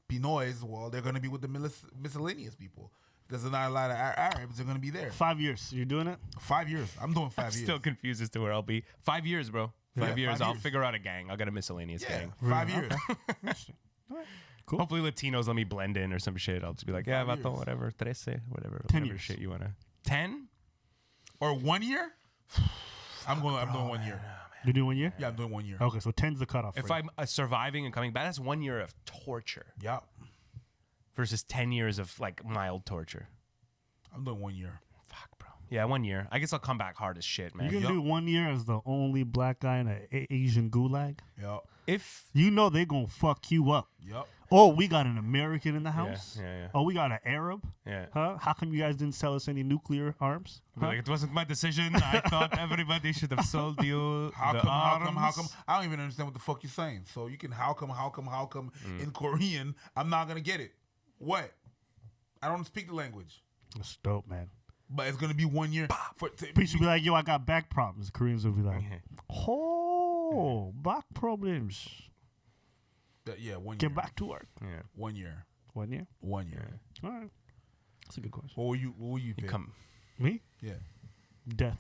Pinoys, well, they're gonna be with the miscellaneous people. If there's not a lot of Arabs, they're gonna be there. 5 years. You're doing it. 5 years. I'm doing 5 I'm years. still confused as to where I'll be. 5 years, bro. 5 Yeah, years. 5 I'll years. figure out a gang. I'll get a miscellaneous Yeah, gang. 5 years. Cool. Hopefully Latinos let me blend in or some shit. I'll just be like, yeah, 5 vato, years. whatever, 13, whatever, 10 whatever years. shit you wanna. 10? Or 1 year? I'm doing 1 year. You're doing 1 year. Yeah, I'm doing 1 year. Okay, so 10's the cutoff. If for you. I'm surviving and coming back, that's 1 year of torture Yeah, versus 10 years of like mild torture. I'm doing 1 year. Fuck, bro. Yeah, 1 year. I guess I'll come back hard as shit, man. you can Yup. do 1 year as the only black guy in an Asian gulag. Yeah. if You know they gonna fuck you up. Yup. Oh, we got an American in the house. yeah. Oh, we got an Arab. yeah. Huh? How come you guys didn't sell us any nuclear arms? Huh? Like, it wasn't my decision. I thought everybody should have sold you How the come? arms. I don't even understand what the fuck you're saying. So you can how come in Korean? I'm not gonna get it. What? I don't speak the language. That's dope, man. But it's gonna be 1 year. People should be like, yo, I got back problems. Koreans will be like, oh, back problems. Yeah, 1 year. Get back to work. Yeah. 1 year. 1 year? 1 year. All right. That's a good question. What will you You pick? come. Me? Yeah. Death.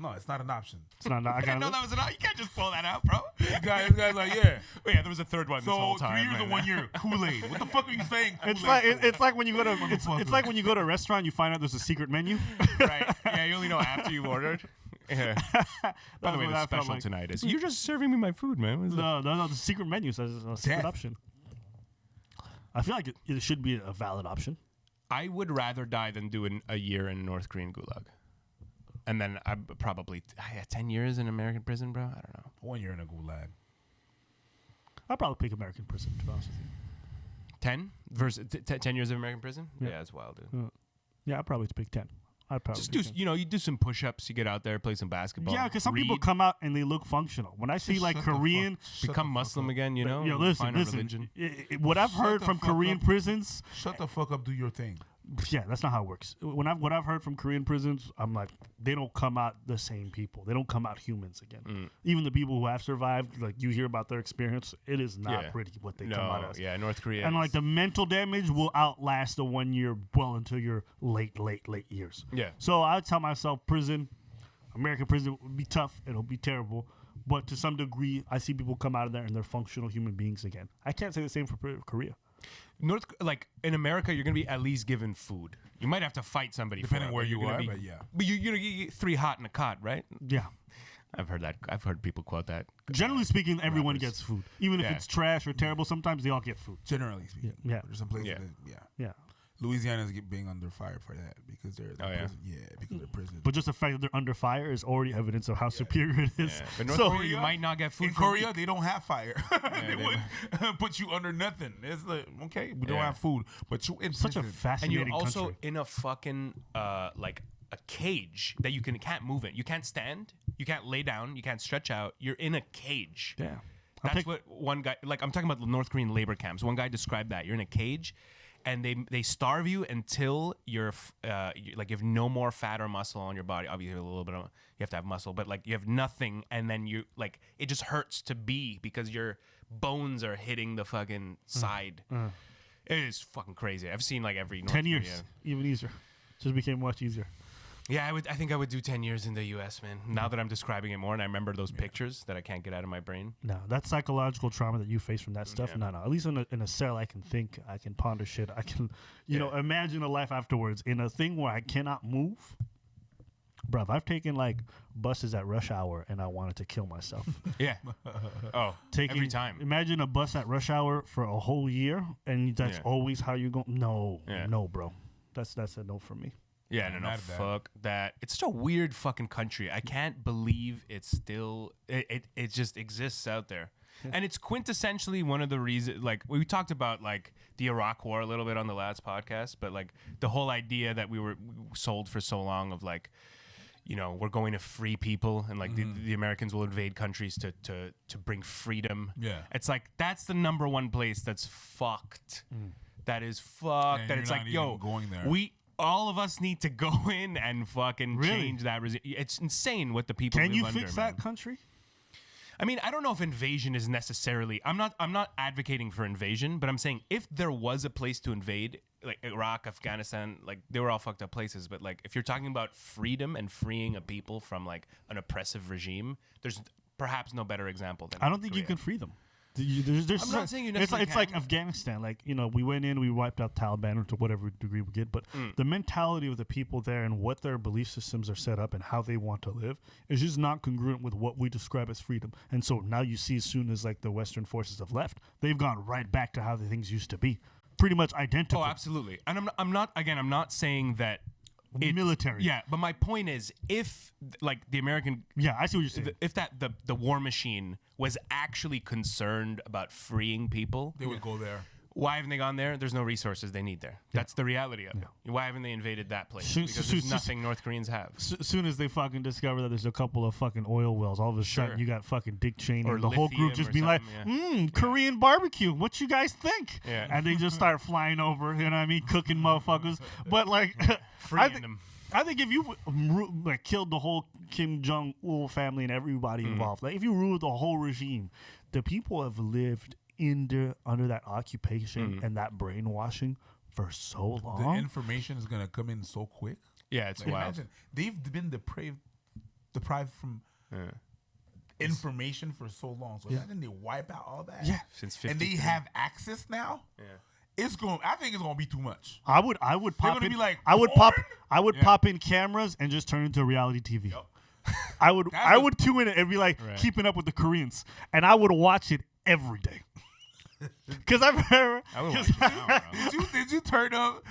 No, it's not an option. It's not. I I didn't know got that was an. You can't just pull that out, bro. This guy's like, yeah. Wait, yeah, there was a third one this So whole 3 time. years or man. 1 year. Kool-Aid. What the fuck are you saying? It's Kool-Aid like for? it's like when you go to it's like when you go to a restaurant, you find out there's a secret menu. Right. Yeah, you only know after you've ordered. Yeah. By the way, what the I felt special like. tonight is you're just serving me my food, man. What is it? No. The secret menu says it's a secret Death. option. I feel like it should be a valid option. I would rather die than do a year in North Korean gulag. And then I probably 10 years in American prison, bro. I don't know. 1 year in a gulag. I'd probably pick American prison, to be honest with you. 10 versus 10 years of American prison? Yeah. Yeah, that's wild, dude. Yeah, I'd probably pick 10. I'd probably Just pick do, 10. you do some push-ups, you get out there, play some basketball. Yeah, because some people read, come out and they look functional. When I see Just like shut the fuck- Korean, shut the become fuck Muslim up. again, you know? yo, listen, find a listen. religion. What I've Shut heard the from fuck Korean up. prisons, Shut the fuck up. Do your thing. yeah, that's not how it works. What I've heard from Korean prisons, I'm like, they don't come out the same people. They don't come out humans again. Even the people who have survived, like you hear about their experience, it is not Yeah. pretty what they come out No, as. yeah, North Korea. And like the mental damage will outlast the 1 year well into your late years. Yeah. So I tell myself, American prison would be tough. It'll be terrible. But to some degree, I see people come out of there and they're functional human beings again. I can't say the same for Korea. In America, you're gonna be at least given food. You might have to fight somebody, Depending for it, where but you're you gonna are, be- but yeah. But you get 3 hot in a cot, right? Yeah. I've heard that. I've heard people quote that. Generally speaking, everyone rappers. gets food. Even if Yeah. it's trash or terrible, sometimes they all get food. Generally speaking. Yeah. There's some places Yeah. that, Yeah. Louisiana's being under fire for that because they're Oh, yeah? prison, because they're prisoners. But just the fact that they're under fire is already evidence of how superior it is. Yeah. But North So- Korea, you might not get food in for a Korea, week. they don't have fire. they they would put you under nothing. It's like, okay, we don't Yeah. have food, but you in Such a prison. And fascinating you're also country. in a fucking like a cage that you can't move in. You can't stand. You can't lay down. You can't stretch out. You're in a cage. Yeah. That's what one guy, like I'm talking about the North Korean labor camps. One guy described that. You're in a cage and they starve you until you have no more fat or muscle on your body. Obviously a little bit of, you have to have muscle, but like you have nothing, and then you like it just hurts to be because your bones are hitting the fucking side. It is fucking crazy. I've seen like every North 10 years, Korea. even easier. Just became much easier. Yeah, I think I would do 10 years in the U.S., man. Now that I'm describing it more and I remember those pictures that I can't get out of my brain. No, that psychological trauma that you face from that stuff, Yeah. no. At least in a cell, I can think, I can ponder shit, I can, you know, Yeah. imagine a life afterwards. In a thing where I cannot move, bruv, I've taken like buses at rush hour and I wanted to kill myself. Yeah. Oh, every time. Imagine a bus at rush hour for a whole year, and that's Yeah. always how you go. No, Yeah. no, bro. That's a no for me. Yeah, no, Mad at that. fuck that. It's such a weird fucking country. I can't believe it's still, it just exists out there. And it's quintessentially one of the reasons, like, we talked about, like, the Iraq War a little bit on the last podcast, but, like, the whole idea that we were sold for so long of, like, you know, we're going to free people and, like, the Americans will invade countries to bring freedom. Yeah. It's like, that's the number one place that's fucked. That is fucked. And That you're it's not like, even yo, going there. all of us need to go in and fucking Really? change that. It's insane what the people Can live you under, fix man. that country? I mean, I don't know if invasion is necessarily. I'm not advocating for invasion, but I'm saying if there was a place to invade, like Iraq, Afghanistan, like they were all fucked up places. But like if you're talking about freedom and freeing a people from like an oppressive regime, there's perhaps no better example than. I don't think you Korea. can free them. There's I'm not saying you it's necessarily it's like can. Afghanistan. Like, you know, we went in, we wiped out Taliban to whatever degree we did, but the mentality of the people there and what their belief systems are set up and how they want to live is just not congruent with what we describe as freedom. And so now you see, as soon as like the Western forces have left, they've gone right back to how the things used to be, pretty much identical. Oh, absolutely. And I'm not saying that military. Yeah, but my point is, if like the American, Yeah, I see what you're saying. if that the war machine was actually concerned about freeing people, They would go there. why haven't they gone there? There's no resources. They need there. That's the reality of it. Why haven't they invaded that place? Because there's nothing North Koreans have. As soon as they fucking discover that there's a couple of fucking oil wells, all of a sudden you got fucking Dick Cheney Or and the whole group lithium just or being like, something, Korean barbecue. What you guys think? Yeah. And they just start flying over, you know what I mean, cooking motherfuckers. But like, Freeing them. I think if you like killed the whole Kim Jong Il family and everybody involved, like if you ruled the whole regime, the people have lived under that occupation and that brainwashing for so The long. information is gonna come in so quick. Yeah, it's Like, wild. imagine they've been deprived from information for so long. So imagine they wipe out all that. Yeah. Since and they 53. have access now. Yeah. It's going. I think it's gonna be too much. I would pop gonna in. be like, I would porn? pop in cameras and just turn into reality TV. I would That's I what- would tune in and be like Right. keeping up with the Koreans, and I would watch it every day. Because I've heard. I would watch it now, bro. Did you turn up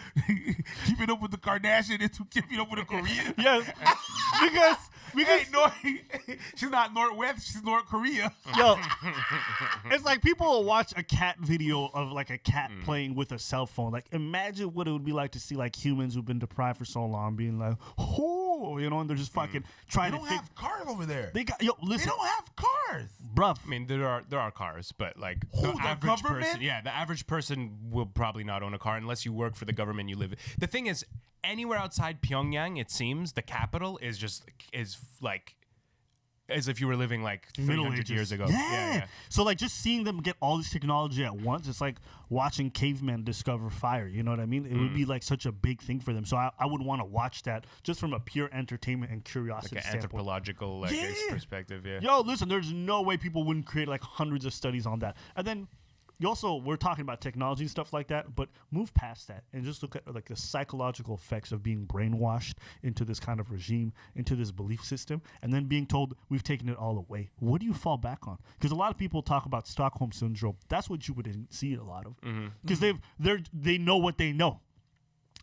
keeping up with the Kardashian into keeping up with the Korean? Yes, because She's not Northwest. She's North Korea. yo, it's like people will watch a cat video of like a cat playing with a cell phone. Like, imagine what it would be like to see like humans who've been deprived for so long being like, oh, you know, and they're just fucking They trying to don't think. have cars over there. They got They listen, don't have cars. bruv. I mean, there are cars, but like Who, the the average government? person, the average person will probably not own a car unless you work for the government. You live. The thing is, anywhere outside Pyongyang, it seems the capital is like as if you were living like Middle 300 Ages. years ago. Yeah. So like just seeing them get all this technology at once, it's like watching cavemen discover fire. You know what I mean? It would be like such a big thing for them. So I would want to watch that just from a pure entertainment and curiosity Like an standpoint. anthropological perspective. Yeah. Yo, listen, there's no way people wouldn't create like hundreds of studies on that. And then you also, we're talking about technology and stuff like that, but move past that and just look at like the psychological effects of being brainwashed into this kind of regime, into this belief system, and then being told we've taken it all away. What do you fall back on? Because a lot of people talk about Stockholm syndrome. That's what you would see a lot of, because they know what they know.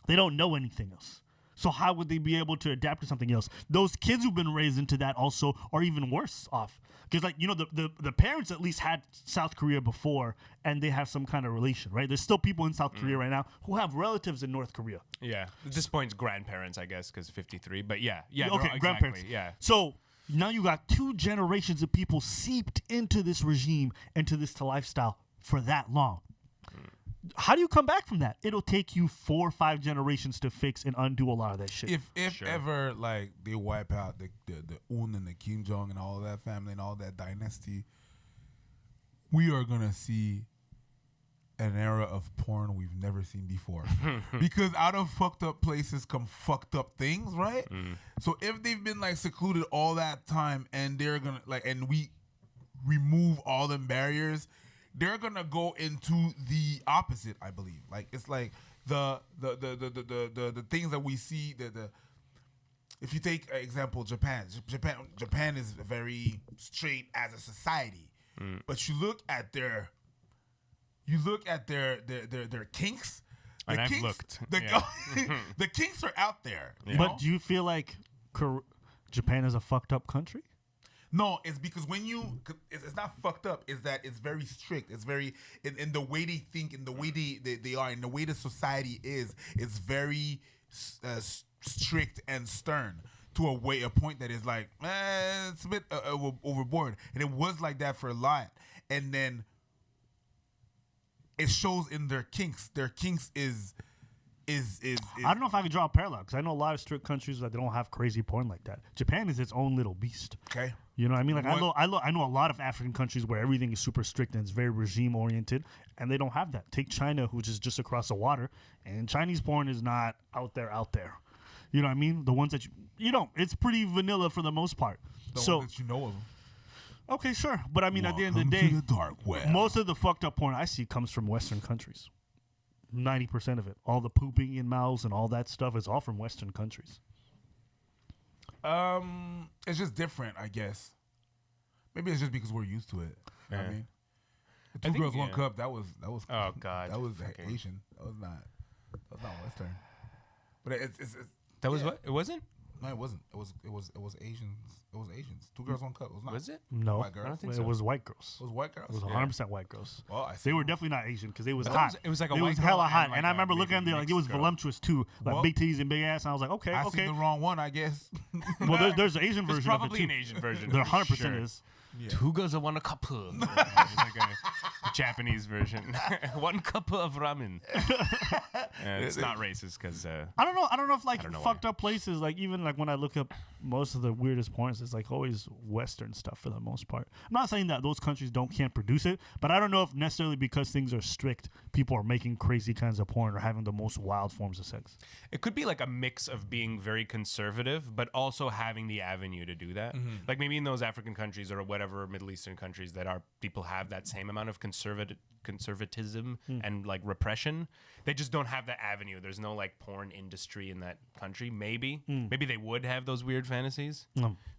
They don't know anything else. So how would they be able to adapt to something else? Those kids who've been raised into that also are even worse off. Because, like, you know, the parents at least had South Korea before, and they have some kind of relation, right? There's still people in South Korea right now who have relatives in North Korea. Yeah. At this point, it's grandparents, I guess, because 53. But yeah. Okay, exactly, grandparents. Yeah. So now you got 2 generations of people seeped into this regime, into this lifestyle for that long. How do you come back from that? It'll take you 4 or 5 generations to fix and undo a lot of that shit. If ever like they wipe out the Un and the Kim Jong and all that family and all that dynasty, we are gonna see an era of porn we've never seen before. Because out of fucked up places come fucked up things, right? So if they've been like secluded all that time and they're gonna like, and we remove all them barriers, they're gonna go into the opposite, I believe. Like it's like the things that we see, the if you take an example, Japan is very straight as a society, but you look at their kinks. And I've kinks, looked, The, yeah. the kinks are out there. you But know? do you feel like Japan is a fucked up country? No, it's because when it's not fucked up. Is that it's very strict. It's very in the way they think, in the way they are, in the way the society is. It's very strict and stern to a point that is like it's a bit overboard. And it was like that for a lot. And then it shows in their kinks. Their kinks is I don't know if I could draw a parallel because I know a lot of strict countries that they don't have crazy porn like that. Japan is its own little beast. okay. You know what I mean? Like What- I know a lot of African countries where everything is super strict and it's very regime oriented, and they don't have that. Take China, which is just across the water, and Chinese porn is not out there. You know what I mean? The ones that you don't. It's pretty vanilla for the most part. The So ones that you know of them. okay, sure, but I mean, at the end of the Welcome day, to the dark web. most of the fucked up porn I see comes from Western countries. 90% of it, all the pooping in mouths and all that stuff, is all from Western countries. It's just different, I guess. Maybe it's just because we're used to it. You know what I Yeah. mean? The I Two think, Girls, One yeah. Cup. That was. Oh, God. That was Fucking- Asian. That was not Western. But it's That was what? It wasn't? No, it wasn't. It was Asians. It was Asians. 2 Girls, 1 Cup. It was not. Was it? No, White girls? I don't think it so. was white girls. It was white girls. It was 100% white girls. Well, I see. They were definitely not Asian because it was I thought hot. it was like a it white was girl hella and hot, like and I a remember looking at maybe them like it was mixed girl. voluptuous too, like Well, big titties and big ass. And I was like, okay, I okay. seen the wrong one, I guess. Well, there's an Asian There's version of it probably too. an Asian version. There for 100% sure. is. Yeah. 2 girls and 1 couple. It's like a Japanese version. 1 cup of ramen. It's not racist because I don't know. I don't know if like don't know fucked up places, like even like when I look up most of the weirdest porns, it's like always Western stuff for the most part. I'm not saying that those countries can't produce it, but I don't know if necessarily because things are strict, people are making crazy kinds of porn or having the most wild forms of sex. it could be like a mix of being very conservative, but also having the avenue to do that. Like maybe in those African countries or whatever Middle Eastern countries that are people have that same amount of conservatism and like repression. They just don't have that avenue. There's no like porn industry in that country. Maybe they would have those weird fantasies.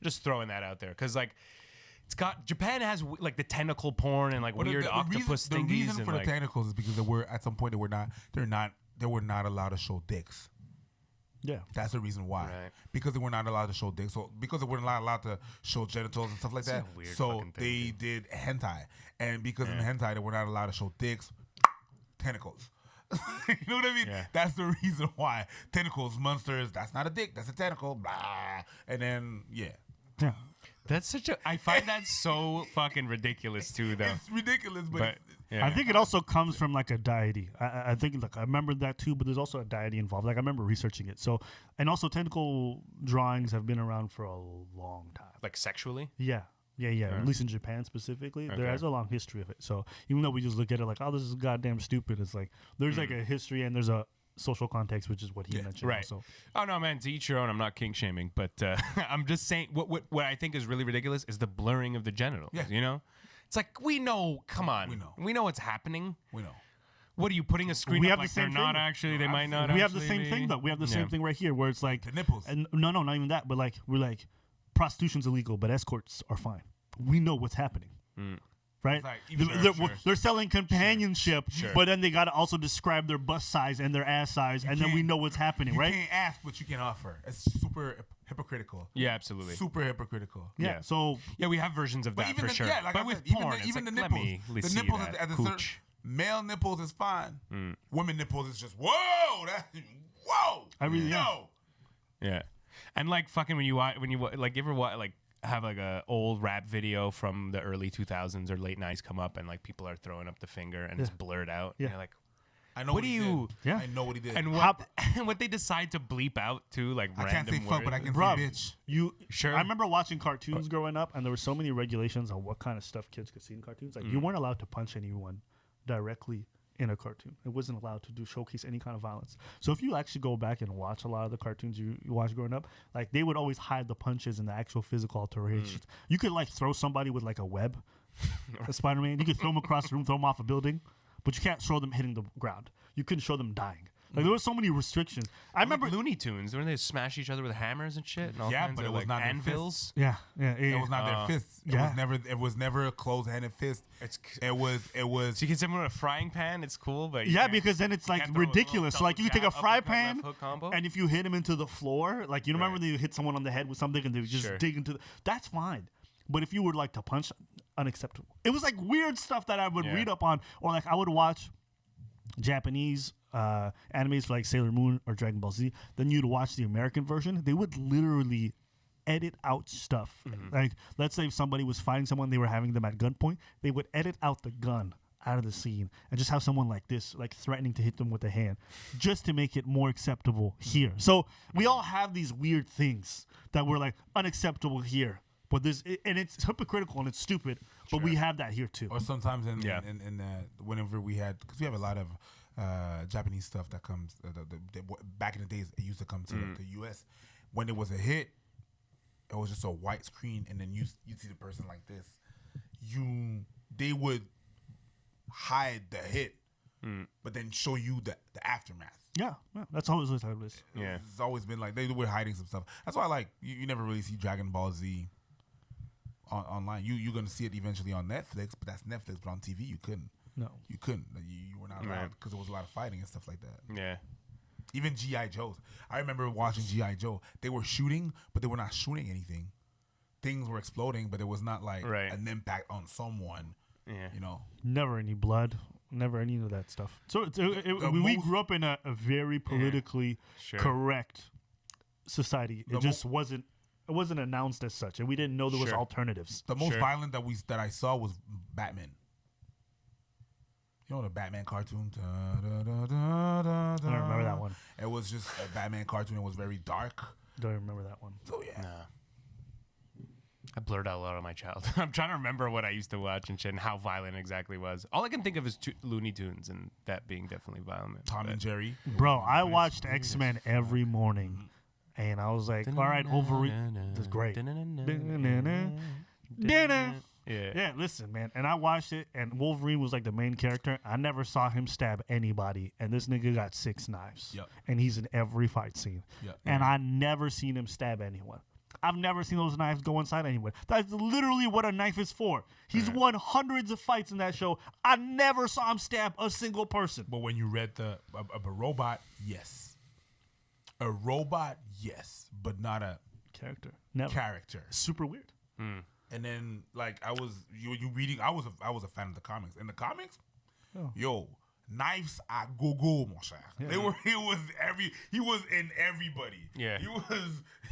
Just throwing that out there because like Japan has like the tentacle porn and like Well, weird octopus the thingies. reason and, for like, the tentacles is because they were at some point they were not allowed to show dicks. Yeah. That's the reason why. Right. Because they were not allowed to show dicks. So because they were not allowed to show genitals and stuff like that. a weird So fucking thing, they did hentai. And because in hentai they were not allowed to show dicks, tentacles. You know what I mean? Yeah. That's the reason why. Tentacles, monsters, that's not a dick, that's a tentacle, blah. And then Yeah. That's such a. I find that so fucking ridiculous too, though. it's ridiculous, but, But yeah. I think it also comes from like a deity. I think like I remember that too, but there's also a deity involved. Like I remember researching it. So and also tentacle drawings have been around for a long time. like sexually. Yeah. At least in Japan specifically, Okay. there has a long history of it. So even though we just look at it like, oh, this is goddamn stupid, it's like there's like a history and there's a social context, which is what he mentioned. Right. Also. Oh no, man. To each your own. I'm not kink shaming, but I'm just saying what I think is really ridiculous is the blurring of the genitals. Yeah. You know, it's like we know. Come on, We know. what's happening. we know. What are you putting a screen We up have like the same they're not thing. actually? They might not. We have the actually same be? thing though. We have the same thing right here where it's like The nipples. And no, not even that. But like we're like prostitution's illegal, but escorts are fine. We know what's happening. Right? Like, They're selling companionship, Sure. but then they got to also describe their bust size and their ass size, and then we can't- know what's happening, You right? can't ask what you can offer. It's super hypocritical. Yeah, absolutely. Super hypocritical. Yeah. Yeah. So Yeah, we have versions of But that even for the, sure. yeah, like but I with said, even porn, the, it's even like, the let nipples. me The see nipples that at the hooch. male nipples is fine. Women nipples is just whoa. Whoa. I mean, yeah. no. Yeah, and like fucking when you like you ever like have like a old rap video from the early 2000s or late 90s come up and like people are throwing up the finger and it's blurred out. Yeah. And you're like, I know What he do you- did. Yeah. I know what he did. and what what they decide to bleep out too, like I random can't say fuck, but I words. can Bruh, say bitch. you Sure. I remember watching cartoons growing up, and there were so many regulations on what kind of stuff kids could see in cartoons. Like you weren't allowed to punch anyone directly in a cartoon. It wasn't allowed to showcase any kind of violence. So if you actually go back and watch a lot of the cartoons you watched growing up, like they would always hide the punches and the actual physical alterations. You could like throw somebody with like a web, a Spider-Man. You could throw them across the room, throw them off a building, but you can't show them hitting the ground. You couldn't show them dying. Like there were so many restrictions. I remember. Looney Tunes, when they smash each other with hammers and shit. And all Yeah, kinds but of, it was like, not their anvils. Yeah. It was not their fists. yeah. It was never a closed-handed fist. It was So you can someone with a frying pan, it's cool, but you Yeah, can't- because then it's like can't throw a little ridiculous. So like you could take a double fry jab, uppercut, pan, left hook combo. and if you hit him into the floor, like you remember when you hit someone on the head with something and they would just Sure. dig into that's fine. But if you were like to punch, unacceptable. It was like weird stuff that I would Yeah. read up on, or like I would watch Japanese animes for like Sailor Moon or Dragon Ball Z. Then you'd watch the American version. They would literally edit out stuff. Like let's say if somebody was fighting someone, they were having them at gunpoint, they would edit out the gun out of the scene and just have someone like this, like threatening to hit them with a hand, just to make it more acceptable here. So we all have these weird things that were like unacceptable here, but and it's hypocritical and it's stupid, but we have that here too. or sometimes in Yeah. whenever we had, because we have a lot of Japanese stuff that comes back in the days, it used to come to the U.S. When it was a hit, it was just a white screen, and then you see the person like this. They would hide the hit, but then show you the aftermath. Yeah, that's always what it is. Yeah. It's always been like they were hiding some stuff. That's why I like you never really see Dragon Ball Z online. You're gonna see it eventually on Netflix, but that's Netflix. But on TV, you couldn't. No. You couldn't. You were not allowed Right. because there was a lot of fighting and stuff like that. Yeah. Even G.I. Joes. I remember watching G.I. Joe. They were shooting, but they were not shooting anything. Things were exploding, but it was not like an impact on someone. Yeah. You know? Never any blood. Never any of that stuff. So we grew up in a very politically correct society. It just wasn't. It wasn't announced as such, and we didn't know there was alternatives. The most violent that I saw was Batman. You know the Batman cartoon? I don't remember that one. It was just a Batman cartoon. It was very dark. Don't remember that one. So yeah. Nah. I blurred out a lot of my childhood. I'm trying to remember what I used to watch and shit and how violent it exactly was. All I can think of is Looney Tunes and that being definitely violent. Tom and Jerry. Bro, I watched X-Men every morning, and I was like, all right, Wolverine, this is great. Yeah, listen, man. And I watched it, and Wolverine was like the main character. I never saw him stab anybody, and this nigga got 6 knives. Yep. And he's in every fight scene. Yep. And I never seen him stab anyone. I've never seen those knives go inside anyone. That's literally what a knife is for. He's won hundreds of fights in that show. I never saw him stab a single person. But when you read a robot, yes. A robot, yes. But not a Character. Never. character. Super weird. And then, like, you reading. I was a fan of the comics. In the comics, yo, knives are go mon cher. Yeah. He was in everybody. Yeah.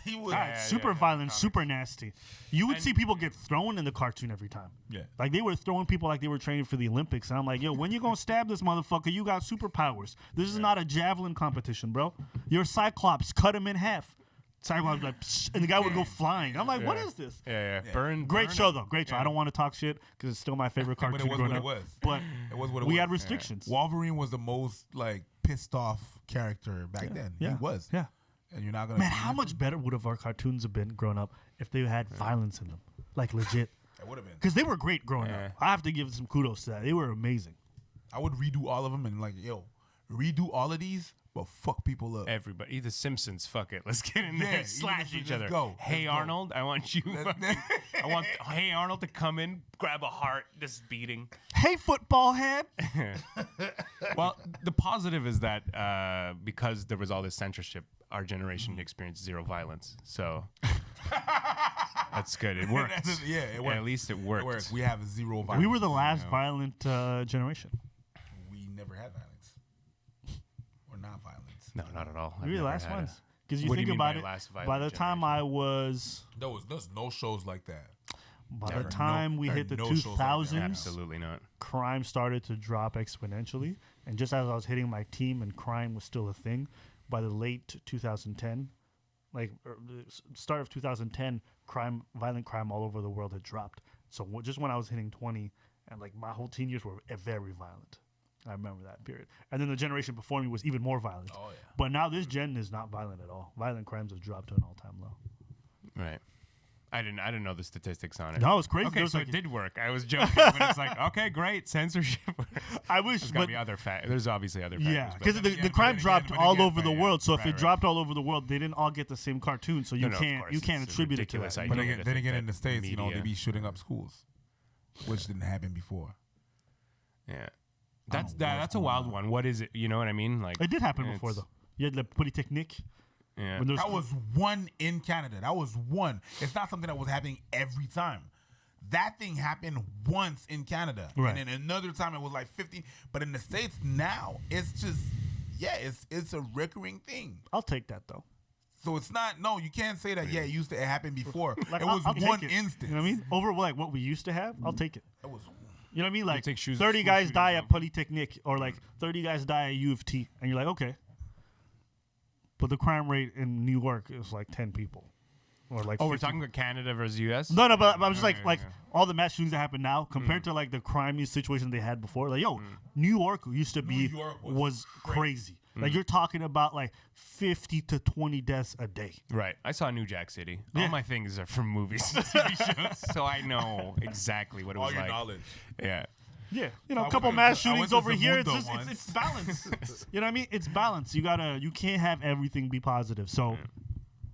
He was super violent, super nasty. You would see people get thrown in the cartoon every time. Yeah. Like they were throwing people like they were training for the Olympics. And I'm like, yo, when you gonna stab this motherfucker, you got superpowers. This is not a javelin competition, bro. You're Cyclops. Cut him in half. Cyclops like, psh, and the guy would go flying. I'm like, what is this? Yeah. Great show though. Great show. I don't want to talk shit because it's still my favorite cartoon. But it was growing what up. it was. But It was what it we was. had restrictions. Wolverine was the most like pissed off character back then. Yeah. He was. Yeah. And you're not gonna. Man, how much better would have our cartoons have been growing up if they had violence in them? Like legit. It would have been. Because they were great growing up. I have to give some kudos to that. They were amazing. I would redo all of them and like, yo, redo all of these, but fuck people up. Everybody. The Simpsons, fuck it. Let's get in Yeah, there. Slash let's each other. go. Hey, Let's go. Arnold, I want you. I want Hey Arnold to come in, grab a heart, just beating. Hey, football head. Well, the positive is that because there was all this censorship, our generation experienced zero violence. So that's good. It worked. Yeah, it worked. At least it worked. It worked. We have zero violence. We were the last violent generation. We never had violence. Or not violence. No, not at all. We were the last ones. Because you What do think you mean about by it, last by violent the time generation? I was, There's no shows like that. by Never. the time No- we there hit the are no shows like that. 2000s, Absolutely not. crime started to drop exponentially. And just as I was hitting my team and crime was still a thing, by the late 2010, like start of 2010, violent crime all over the world had dropped. So just when I was hitting 20, and like my whole teen years were very violent. I remember that period. And then the generation before me was even more violent. Oh, yeah. But now this gen is not violent at all. Violent crimes have dropped to an all-time low. Right. I didn't know the statistics on it. No, it's crazy. Okay, There's so like- it did work. I was joking, but it's like, okay, great, censorship. I wish, There's gotta but be other There's obviously other factors. yeah, but- because then the again- crime but then dropped again- but all again- over the right, world. So if right, it right. dropped all over the world, they didn't all get the same cartoon. So you No, of can't course, you can't it's a attribute it to ridiculous that. idea. But know again, that then the- again, in that the States, you know, media- they be shooting up schools, which didn't happen before. Yeah. That's know what's that's a going wild on. one. What is it? You know what I mean? Like It did happen before it's- though. You had the Polytechnique. Yeah. When there That was one in Canada. That was one. It's not something that was happening every time. That thing happened once in Canada. Right. And then another time it was like 15. But in the States now, it's just, yeah, it's a recurring thing. I'll take that though. So it's not, no, you can't say that, it happened before. Like, it was I'll take one it. instance. You know what I mean? Over like what we used to have, I'll take it. It was, You know what I mean? Like take shoes- 30 school guys shootings die at over. Polytechnique, or like 30 guys die at U of T, and you're like, okay. But the crime rate in New York is like 10 people, or like. Oh, we're 50. talking about Canada versus U.S. No, but I'm just like Okay, like okay. all the mass shootings that happen now compared to like the crime situation they had before. Like, yo, New York used to be New York was crazy. Like you're talking about like 50 to 20 deaths a day. Right. I saw New Jack City. Yeah. All my things are from movies and TV shows, so I know exactly what it all was your like. knowledge. Yeah. Yeah, you know, I a couple went mass to- I shootings went to over here. It's Zamundo just once. it's balance. You know what I mean? It's balance. You can't have everything be positive. So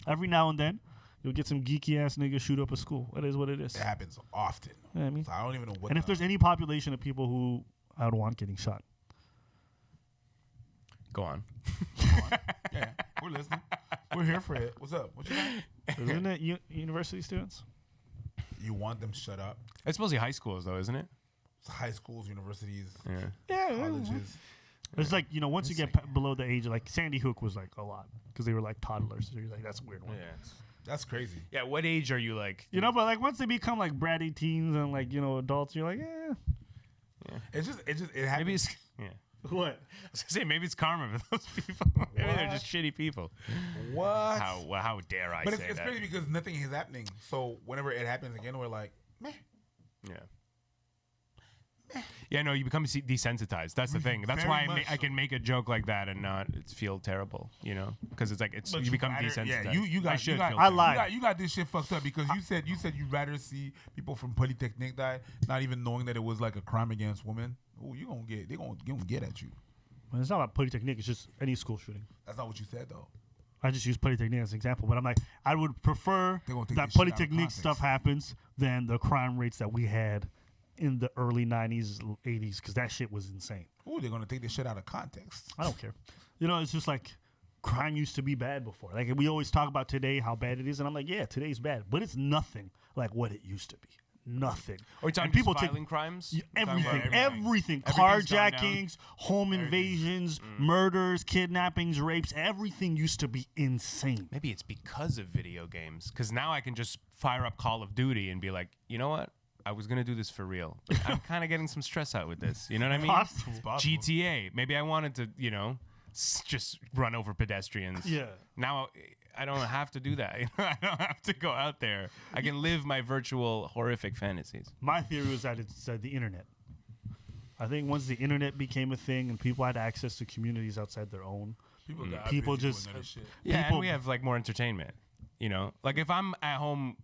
every now and then you'll get some geeky ass niggas shoot up a school. It is what it is. It happens often. You know what I mean? So I don't even know what And if there's any population of people who I would want getting shot, Go on. Yeah, we're listening. We're here for it. What's up? What you got? Isn't it university students? You want them shut up? It's mostly high schools, though, isn't it? It's high schools, universities, Yeah. colleges. It's like, once you get below the age, like Sandy Hook was like a lot because they were like toddlers. So you're like, that's a weird one. That's crazy. Yeah. What age are you like? But like once they become like bratty teens and like, adults, you're like, eh. It happens. Maybe it's What? I was gonna say maybe it's karma for those people. Maybe they're just shitty people. What? How dare I But say it's that? crazy because nothing is happening. So whenever it happens again, we're like, meh. Yeah. Yeah, no, you become desensitized. That's the thing. That's Very why much I can make a joke like that and not feel terrible, Because it's like But you become rather- desensitized. Yeah, you got. I should You got, feel I terrible. lied. You got this shit fucked up because you said you'd rather see people from Polytechnique die, not even knowing that it was like a crime against women. Oh, they're gonna get at you. Well, it's not about Polytechnique. It's just any school shooting. That's not what you said though. I just use Polytechnique as an example, but I'm like, I would prefer They're gonna take that this shit out of Polytechnique context. stuff happens than the crime rates that we had in the early 90s, 80s, because that shit was insane. Oh, they're gonna take this shit out of context. I don't care. It's just like crime used to be bad before. Like we always talk about today, how bad it is, and I'm like, yeah, today's bad, but it's nothing like what it used to be. Nothing. Are we talking And people just take violent crimes? everything, about everything, Everything's gone down. carjackings, home invasions, murders, kidnappings, rapes. Everything used to be insane. Maybe it's because of video games. Because now I can just fire up Call of Duty and be like, you know what? I was gonna do this for real. But I'm kind of getting some stress out with this. You know what I mean? Possible. GTA. Maybe I wanted to, just run over pedestrians. Yeah. Now I don't have to do that. I don't have to go out there. I can live my virtual horrific fantasies. My theory was that it's the internet. I think once the internet became a thing and people had access to communities outside their own, People busy just- doing other shit. Yeah, and People- we have like more entertainment. Like if I'm at home,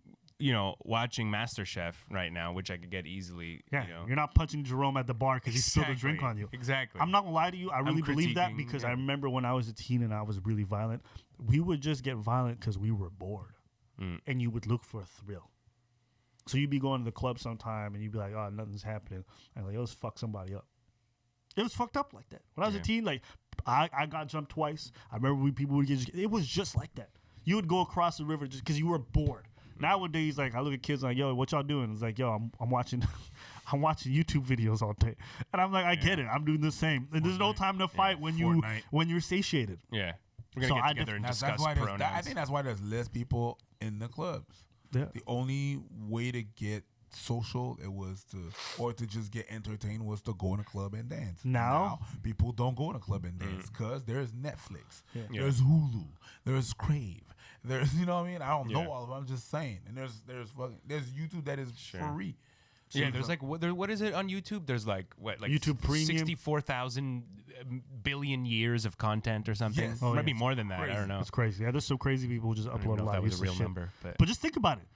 watching MasterChef right now, which I could get easily. yeah, you're not punching Jerome at the bar because he spilled a drink Exactly. on you. Exactly. I'm not gonna lie to you. I really believe that critiquing, because yeah. I remember when I was a teen and I was really violent. We would just get violent because we were bored, and you would look for a thrill. So you'd be going to the club sometime and you'd be like, "Oh, nothing's happening," and like, "Let's fuck somebody up." It was fucked up like that. When I was a teen, like I got jumped twice. I remember when people would get. It was just like that. You would go across the river just because you were bored. Nowadays, like I look at kids like, "Yo, what y'all doing?" It's like, "Yo, I'm watching, I'm watching YouTube videos all day," and I'm like, "I get it. I'm doing the same." And there's no time to fight Fortnite. when you're satiated. Yeah. We're So gonna I get together and That's discuss why pronouns. I think that's why there's less people in the clubs. Yeah. The only way to get social to just get entertained was to go in a club and dance. Now? People don't go in a club and dance because there's Netflix, Yeah. there's Hulu, there's Crave, there's I don't Yeah. know all of them. I'm just saying, and there's YouTube that is free. So Yeah, there's like what is it on YouTube? There's like YouTube Premium? 64,000 billion years of content or something. Yes. Oh, Maybe yeah. more than that. I Crazy. don't know. It's crazy. Yeah, there's some crazy people who just I don't upload even a know if lot that of was a useless real shit. number, but But just think about it.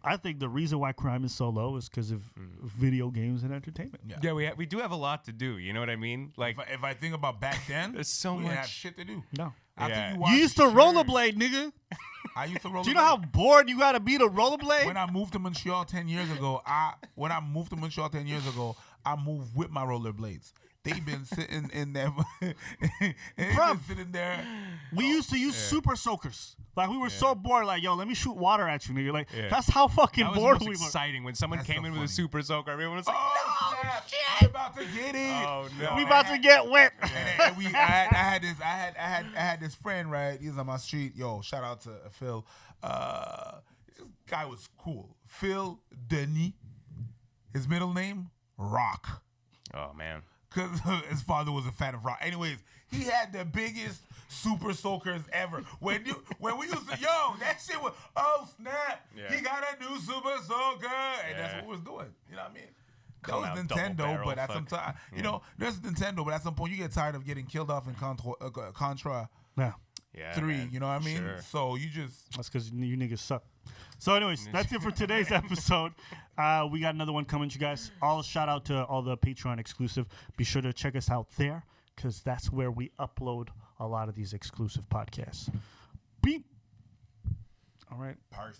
I think the reason why crime is so low is because of video games and entertainment. Yeah. yeah, we do have a lot to do. You know what I mean? Like If I think about back then, There's so we didn't have much- shit to do. No. After Yeah. watch You used to Sure. rollerblade, nigga. I used to rollerblade. Do you know how bored you gotta be to rollerblade? When I moved to Montreal 10 years ago, I moved with my rollerblades. They've been sitting in there. They've Bruv. been sitting there. We used to use super soakers. Like we were so bored. Like, yo, let me shoot water at you, nigga. Like Yeah. that's how fucking that was the bored most we were. exciting when someone That's came so in with a funny. super soaker. Everyone was like, Oh, snap. I'm about to get it. Oh, no. We about to get wet. And I had this friend, right? He was on my street. Yo, shout out to Phil. This guy was cool. Phil Denis. His middle name, Rock. oh man. Because his father was a fan of rock. Anyways, he had the biggest super soakers ever. When we used to, that shit was, oh snap, Yeah. he got a new super soaker. And that's Yeah. what we was doing. You know what I mean? That Come was out Nintendo, double but at barrel, some fuck. time, there's Nintendo, but at some point you get tired of getting killed off in Contra Yeah. Yeah. 3, man. you know what I mean? Sure. So you just, That's because you niggas suck. So, anyways, that's it for today's episode. We got another one coming, you guys. All shout out to all the Patreon exclusive. Be sure to check us out there because that's where we upload a lot of these exclusive podcasts. Beep. All right. parse.